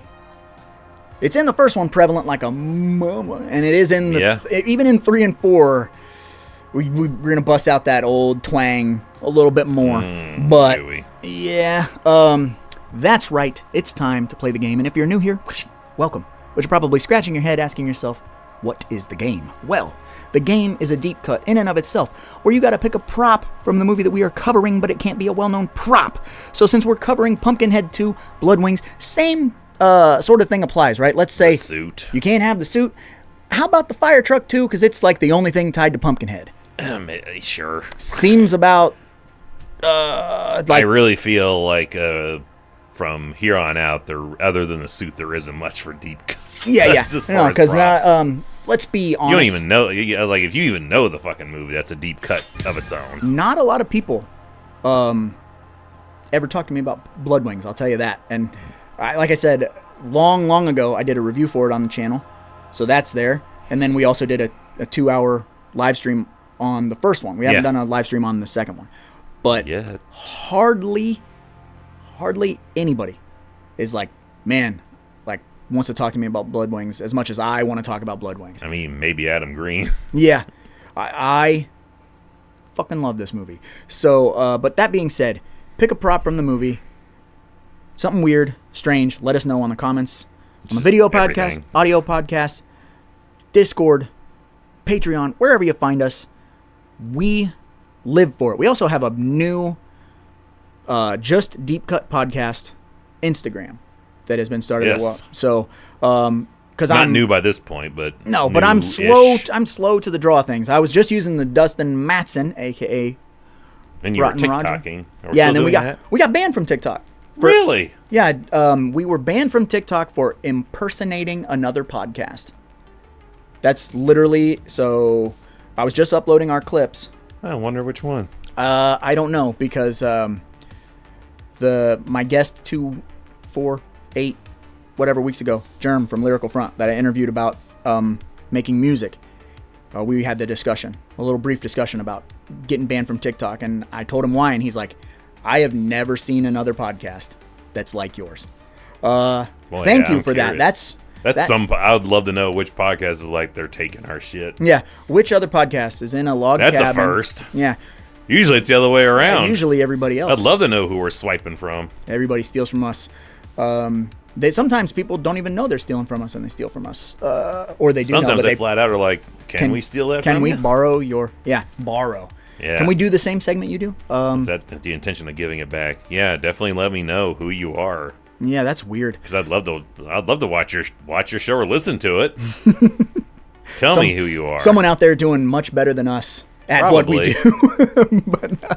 It's in the first one prevalent like a mama, and it is in the even in 3 and 4. We're gonna bust out that old twang a little bit more, but yeah, that's right. It's time to play the game, and if you're new here, welcome. But you're probably scratching your head asking yourself, what is the game? Well, the game is a deep cut in and of itself, where you gotta pick a prop from the movie that we are covering, but it can't be a well-known prop. So since we're covering Pumpkinhead II, Bloodwings, same sort of thing applies, right? Let's say suit. You can't have the suit. How about the fire truck too? Because it's like the only thing tied to Pumpkinhead. Sure. Seems about like I really feel like from here on out, other than the suit, there isn't much for deep cuts. Yeah. No, because let's be honest. You don't even know. Like, if you even know the fucking movie, that's a deep cut of its own. Not a lot of people ever talk to me about Bloodwings. I'll tell you that. And like I said, long ago, I did a review for it on the channel, so that's there. And then we also did a 2-hour live stream on the first one. We haven't done a live stream on the second one, but hardly anybody is like, man, like wants to talk to me about Bloodwings as much as I want to talk about Bloodwings. I mean, maybe Adam Green. Yeah, I fucking love this movie. So, but that being said, pick a prop from the movie, something weird, strange. Let us know on the comments on the video podcast, audio podcast, Discord, Patreon, wherever you find us. We live for it. We also have a new Just Deep Cut podcast Instagram that has been started as well. So because I'm new by this point, but but I'm slow to the draw of things. I was just using the Dustin Matson, aka and you were Rotten Roger. TikToking. Yeah, and then we got banned from TikTok. Really? Yeah, we were banned from TikTok for impersonating another podcast. That's literally, so I was just uploading our clips. I wonder which one. I don't know, because my guest 2, 4, 8, whatever weeks ago, Germ from Lyrical Front, that I interviewed about making music, we had the discussion, a little brief discussion about getting banned from TikTok, and I told him why, and he's like, I have never seen another podcast that's like yours. Thank you for that. That's I would love to know which podcast is like they're taking our shit. Yeah, which other podcast is in a log cabin? That's a first. Yeah. Usually it's the other way around. Usually everybody else. I'd love to know who we're swiping from. Everybody steals from us. Sometimes people don't even know they're stealing from us, and they steal from us. Or they do Sometimes know, but they flat out are like, can we steal that from you? Can we borrow your... Yeah, borrow. Yeah. Can we do the same segment you do? Is that the intention of giving it back? Yeah, definitely let me know who you are. Yeah, that's weird. Because I'd love to watch your show or listen to it. Tell me who you are. Someone out there doing much better than us at what we do.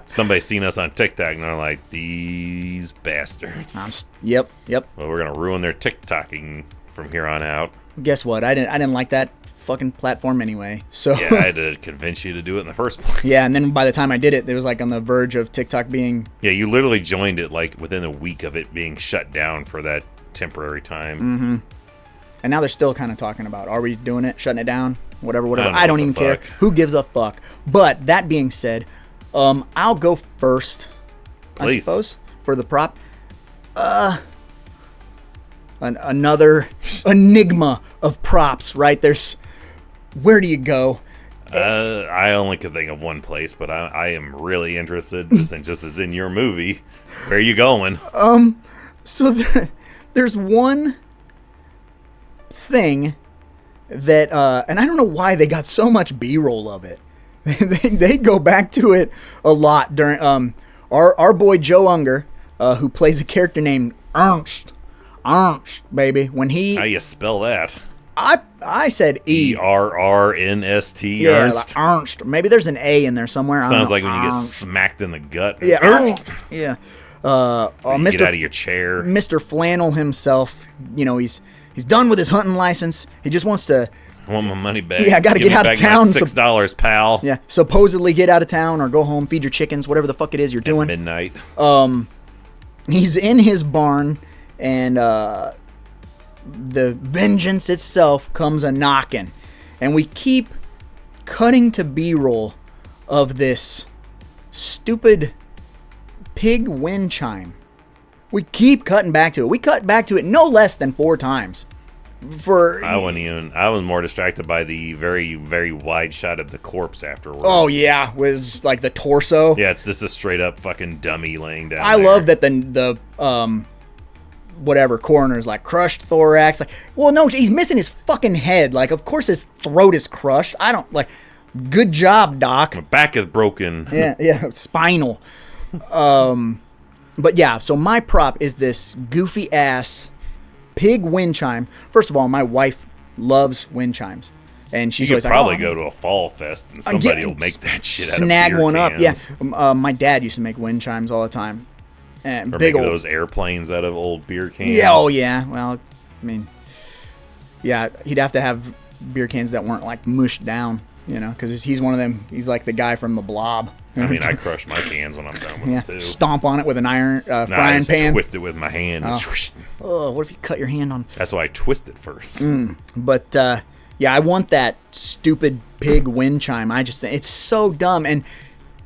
Somebody's seen us on TikTok and they're like, these bastards. Yep. Well, we're gonna ruin their TikToking from here on out. Guess what? I didn't like that fucking platform anyway. So yeah, I had to convince you to do it in the first place. Yeah, and then by the time I did it, it was like on the verge of TikTok being... Yeah, you literally joined it like within a week of it being shut down for that temporary time. Mm-hmm. And now they're still kind of talking about, are we doing it, shutting it down, whatever. I don't even care. Who gives a fuck? But that being said, I'll go first, please. I suppose, for the prop. Another enigma of props, right? Where do you go? I only could think of one place, but I am really interested, just as in your movie. Where are you going? So there's one thing that, and I don't know why they got so much B-roll of it. they go back to it a lot during our boy Joe Unger, who plays a character named Ernst. Ernst, baby. When he... How do you spell that? I said E. Errnst. Yeah, Ernst. like Ernst. Maybe there's an A in there somewhere. I don't Sounds know. like when you get Ernst. smacked in the gut. Yeah, Ernst. Yeah. You Mr. get out of your chair. Mr. Flannel himself, he's done with his hunting license. He just wants to, I want my money back. Yeah, I gotta Give get me out of back my town. $6, pal. supposedly get out of town or go home, feed your chickens, whatever the fuck it is you're doing. Midnight. He's in his barn, and the vengeance itself comes a knocking, and we keep cutting to B-roll of this stupid pig wind chime. We keep cutting back to it. We cut back to it no less than 4 times. I was more distracted by the very, very wide shot of the corpse afterwards. Oh yeah, was like the torso. Yeah, it's just a straight up fucking dummy laying down. I there. love that the whatever coroner's like crushed thorax. Like, well, no, he's missing his fucking head. Like, of course his throat is crushed. I don't like. Good job, Doc. My back is broken. Yeah, spinal. But yeah, so my prop is this goofy ass pig wind chime. First of all, my wife loves wind chimes, and she's You could always probably like, go to a fall fest and somebody will make that shit out of snag beer one up. cans. Yeah, my dad used to make wind chimes all the time, and Or big make old. those airplanes out of old beer cans. Yeah, oh yeah. Well, I mean, yeah, he'd have to have beer cans that weren't like mushed down, because he's one of them. He's like the guy from the Blob. I mean, I crush my cans when I'm done with Yeah, them too. stomp on it with an iron Nah, I frying just pan. twist it with my hand. Oh, what if you cut your hand on? That's why I twist it first. But yeah, I want that stupid pig wind chime. I just think it's so dumb and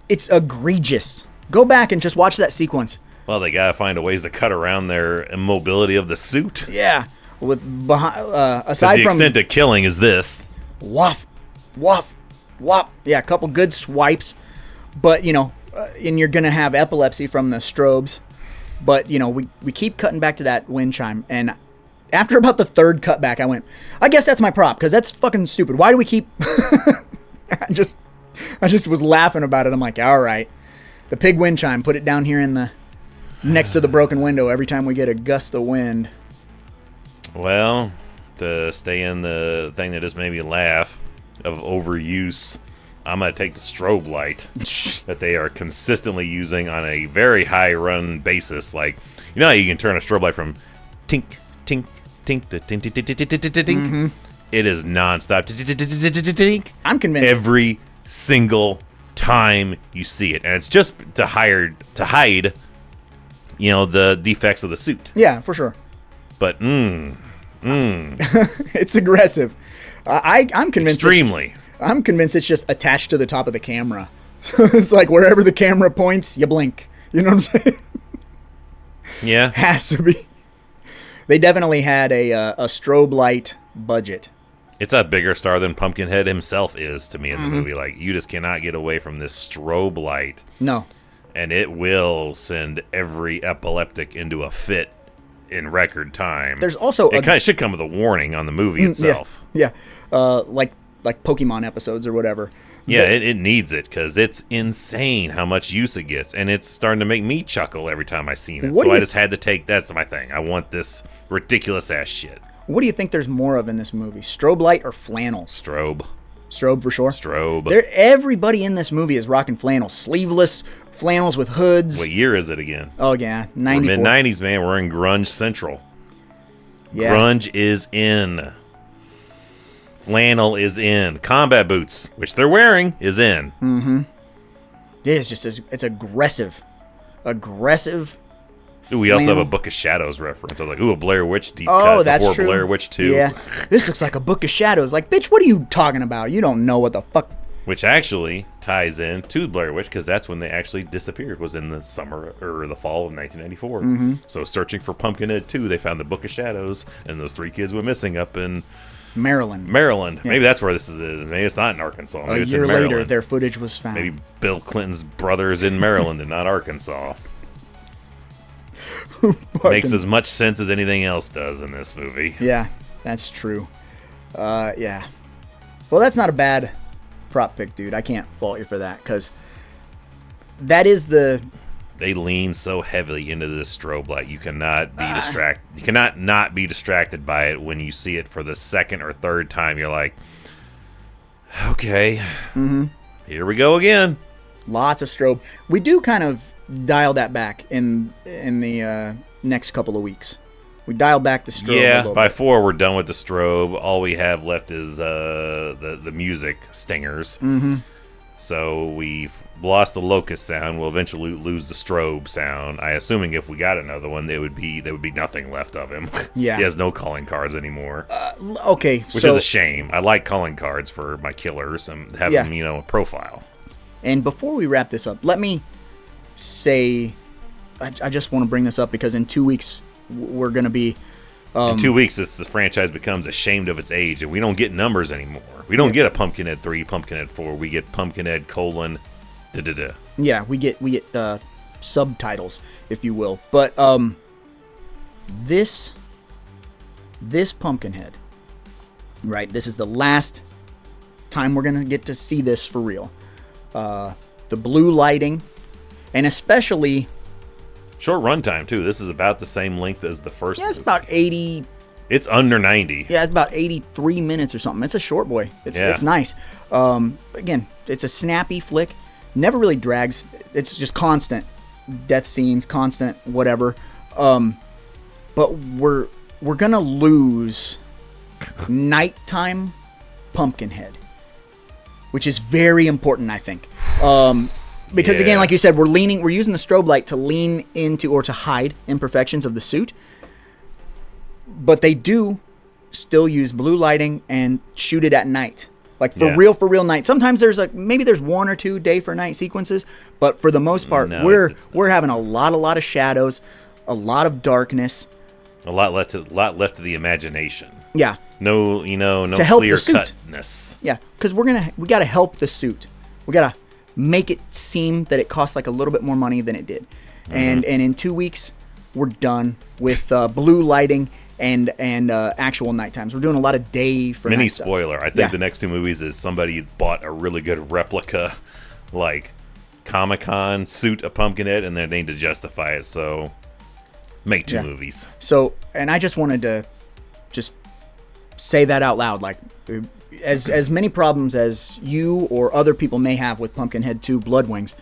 it's egregious. Go back and just watch that sequence. Well, they gotta find a ways to cut around their immobility of the suit. Yeah, with To aside the from extent of killing is this. woof, woof, woof. Yeah, a couple good swipes, but and you're gonna have epilepsy from the strobes. But we keep cutting back to that wind chime, and after about the 3rd cutback, I went, I guess that's my prop because that's fucking stupid. Why do we keep? I just was laughing about it. I'm like, all right, the pig wind chime. Put it down here in the next to the broken window every time we get a gust of wind. Well, to stay in the thing that just made me laugh of overuse, I'm going to take the strobe light that they are consistently using on a very high run basis. Like, how you can turn a strobe light from tink, tink, tink to tink, tink, tink, tink, tink, tink, tink. It is nonstop. Tink. I'm convinced. Every single time you see it. And it's just to hide, the defects of the suit. Yeah, for sure. But, It's aggressive. I'm convinced. extremely. I'm convinced it's just attached to the top of the camera. It's like wherever the camera points, you blink. You know what I'm saying? Yeah. Has to be. They definitely had a strobe light budget. It's a bigger star than Pumpkinhead himself is to me in the movie. Like, you just cannot get away from this strobe light. No. And it will send every epileptic into a fit in record time. There's also it kind of should come with a warning on the movie itself. Yeah. Like Pokemon episodes or whatever. Yeah, it needs it because it's insane how much use it gets, and it's starting to make me chuckle every time I seen it. So I just had to take. That's my thing. I want this ridiculous ass shit. What do you think there's more of in this movie? Strobe light or flannels? Strobe for sure. Strobe. Everybody in this movie is rocking flannels, sleeveless flannels with hoods. What year is it again? Oh yeah, We're 94. mid-90s, man. We're in grunge central. Yeah. Grunge is in. Flannel is in. Combat boots, which they're wearing, is in. Yeah, it's aggressive. Aggressive. Ooh, we also have a flannel. Book of Shadows reference. I was like, ooh, a Blair Witch deep Oh, cut that's before true. Blair Witch 2. Yeah. This looks like a Book of Shadows. Like, bitch, what are you talking about? You don't know what the fuck. Which actually ties in to Blair Witch because that's when they actually disappeared, was in the summer or the fall of 1994. So searching for Pumpkinhead II, they found the Book of Shadows, and those 3 kids went missing up in Maryland. Maybe that's where this is. Maybe it's not in Arkansas. Maybe A it's year in later, Maryland. their footage was found. Maybe Bill Clinton's brother's in Maryland and not Arkansas. Makes as much sense as anything else does in this movie. Yeah, that's true. Yeah. Well, that's not a bad prop pick, dude. I can't fault you for that because that is the they lean so heavily into this strobe light. You cannot be distracted. You cannot not be distracted by it when you see it for the second or third time. You're like, okay, here we go again. Lots of strobe. We do kind of dial that back in the next couple of weeks. We dial back the strobe. Yeah, a little by bit. 4 we're done with the strobe. All we have left is the music stingers. Mm-hmm. So we've lost the locust sound. We'll eventually lose the strobe sound. Assuming if we got another one, there would be nothing left of him. Yeah. He has no calling cards anymore. Okay, Which is a shame. I like calling cards for my killers and having a profile. And before we wrap this up, let me say, I just want to bring this up because in 2 weeks we're going to be... in 2 weeks, the franchise becomes ashamed of its age, and we don't get numbers anymore. We don't get a Pumpkinhead 3, Pumpkinhead 4. We get Pumpkinhead : da-da-da. Yeah, we get subtitles, if you will. But this Pumpkinhead, right? This is the last time we're gonna get to see this for real. The blue lighting, and especially Short runtime too. This is about the same length as the first. it's movie. about 80. It's under 90. Yeah, it's about 83 minutes or something. It's a short boy. It's nice. Again, it's a snappy flick. Never really drags. It's just constant death scenes, constant whatever. But we're gonna lose nighttime Pumpkinhead, which is very important, I think. Because again, like you said, we're using the strobe light to lean into or to hide imperfections of the suit. But they do still use blue lighting and shoot it at night. Like for real night. Sometimes there's maybe there's 1 or 2 day for night sequences, but for the most part, we're having a lot of shadows, a lot of darkness, a lot left to the imagination. Yeah. No, no to help clear the suit. cutness. Yeah, because we gotta help the suit. We gotta make it seem that it costs like a little bit more money than it did. And in 2 weeks, we're done with blue lighting and actual night times. We're doing a lot of day for Mini night stuff. spoiler. I think the next 2 movies is somebody bought a really good replica, like Comic-Con suit of Pumpkinhead, and they need to justify it. So make 2 movies. So, and I just wanted to just say that out loud, like as many problems as you or other people may have with Pumpkinhead II Bloodwings,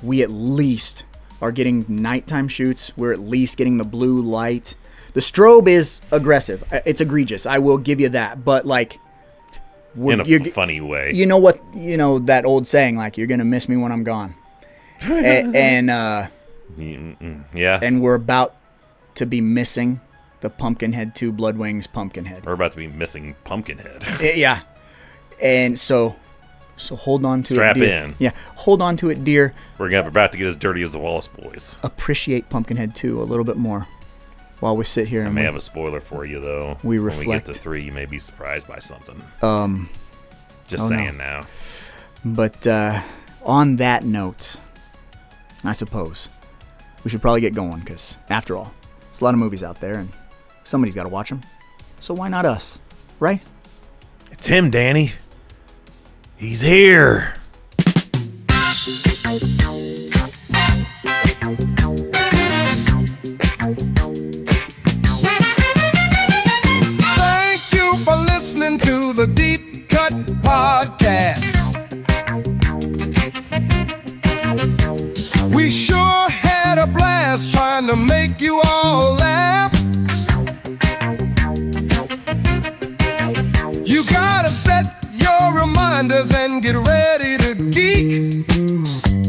we at least are getting nighttime shoots. We're at least getting the blue light. The strobe is aggressive. It's egregious. I will give you that. But like, in a funny way. You know what? You know that old saying, like, you're gonna miss me when I'm gone. And we're about to be missing the Pumpkinhead II Bloodwings Pumpkinhead. We're about to be missing Pumpkinhead. Yeah. And so hold on to Strap it, dear. in. Yeah, hold on to it, dear. We're about to get as dirty as the Wallace Boys. Appreciate Pumpkinhead 2 a little bit more while we sit here. I may have a spoiler for you, though. We reflect. When we get to 3, you may be surprised by something. Just saying now. But on that note, I suppose we should probably get going because, after all, there's a lot of movies out there and somebody's got to watch them. So why not us, right? It's him, Danny. He's here. Thank you for listening to the Deep Cut Podcast. We sure had a blast trying to make you all laugh. You gotta set your reminders and get ready to geek,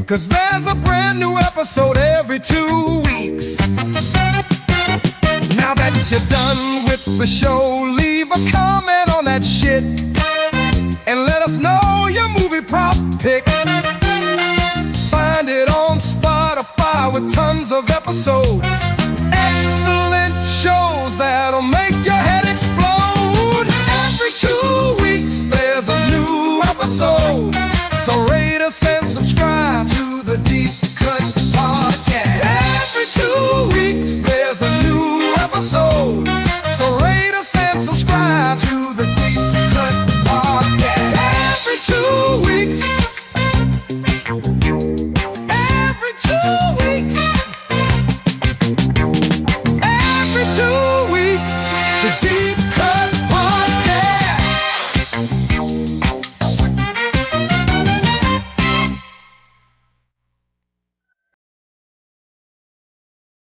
'cause there's a brand new episode every 2 weeks. Now that you're done with the show, leave a comment on that shit and let us know your movie prop pick. Find it on Spotify with tons of episodes.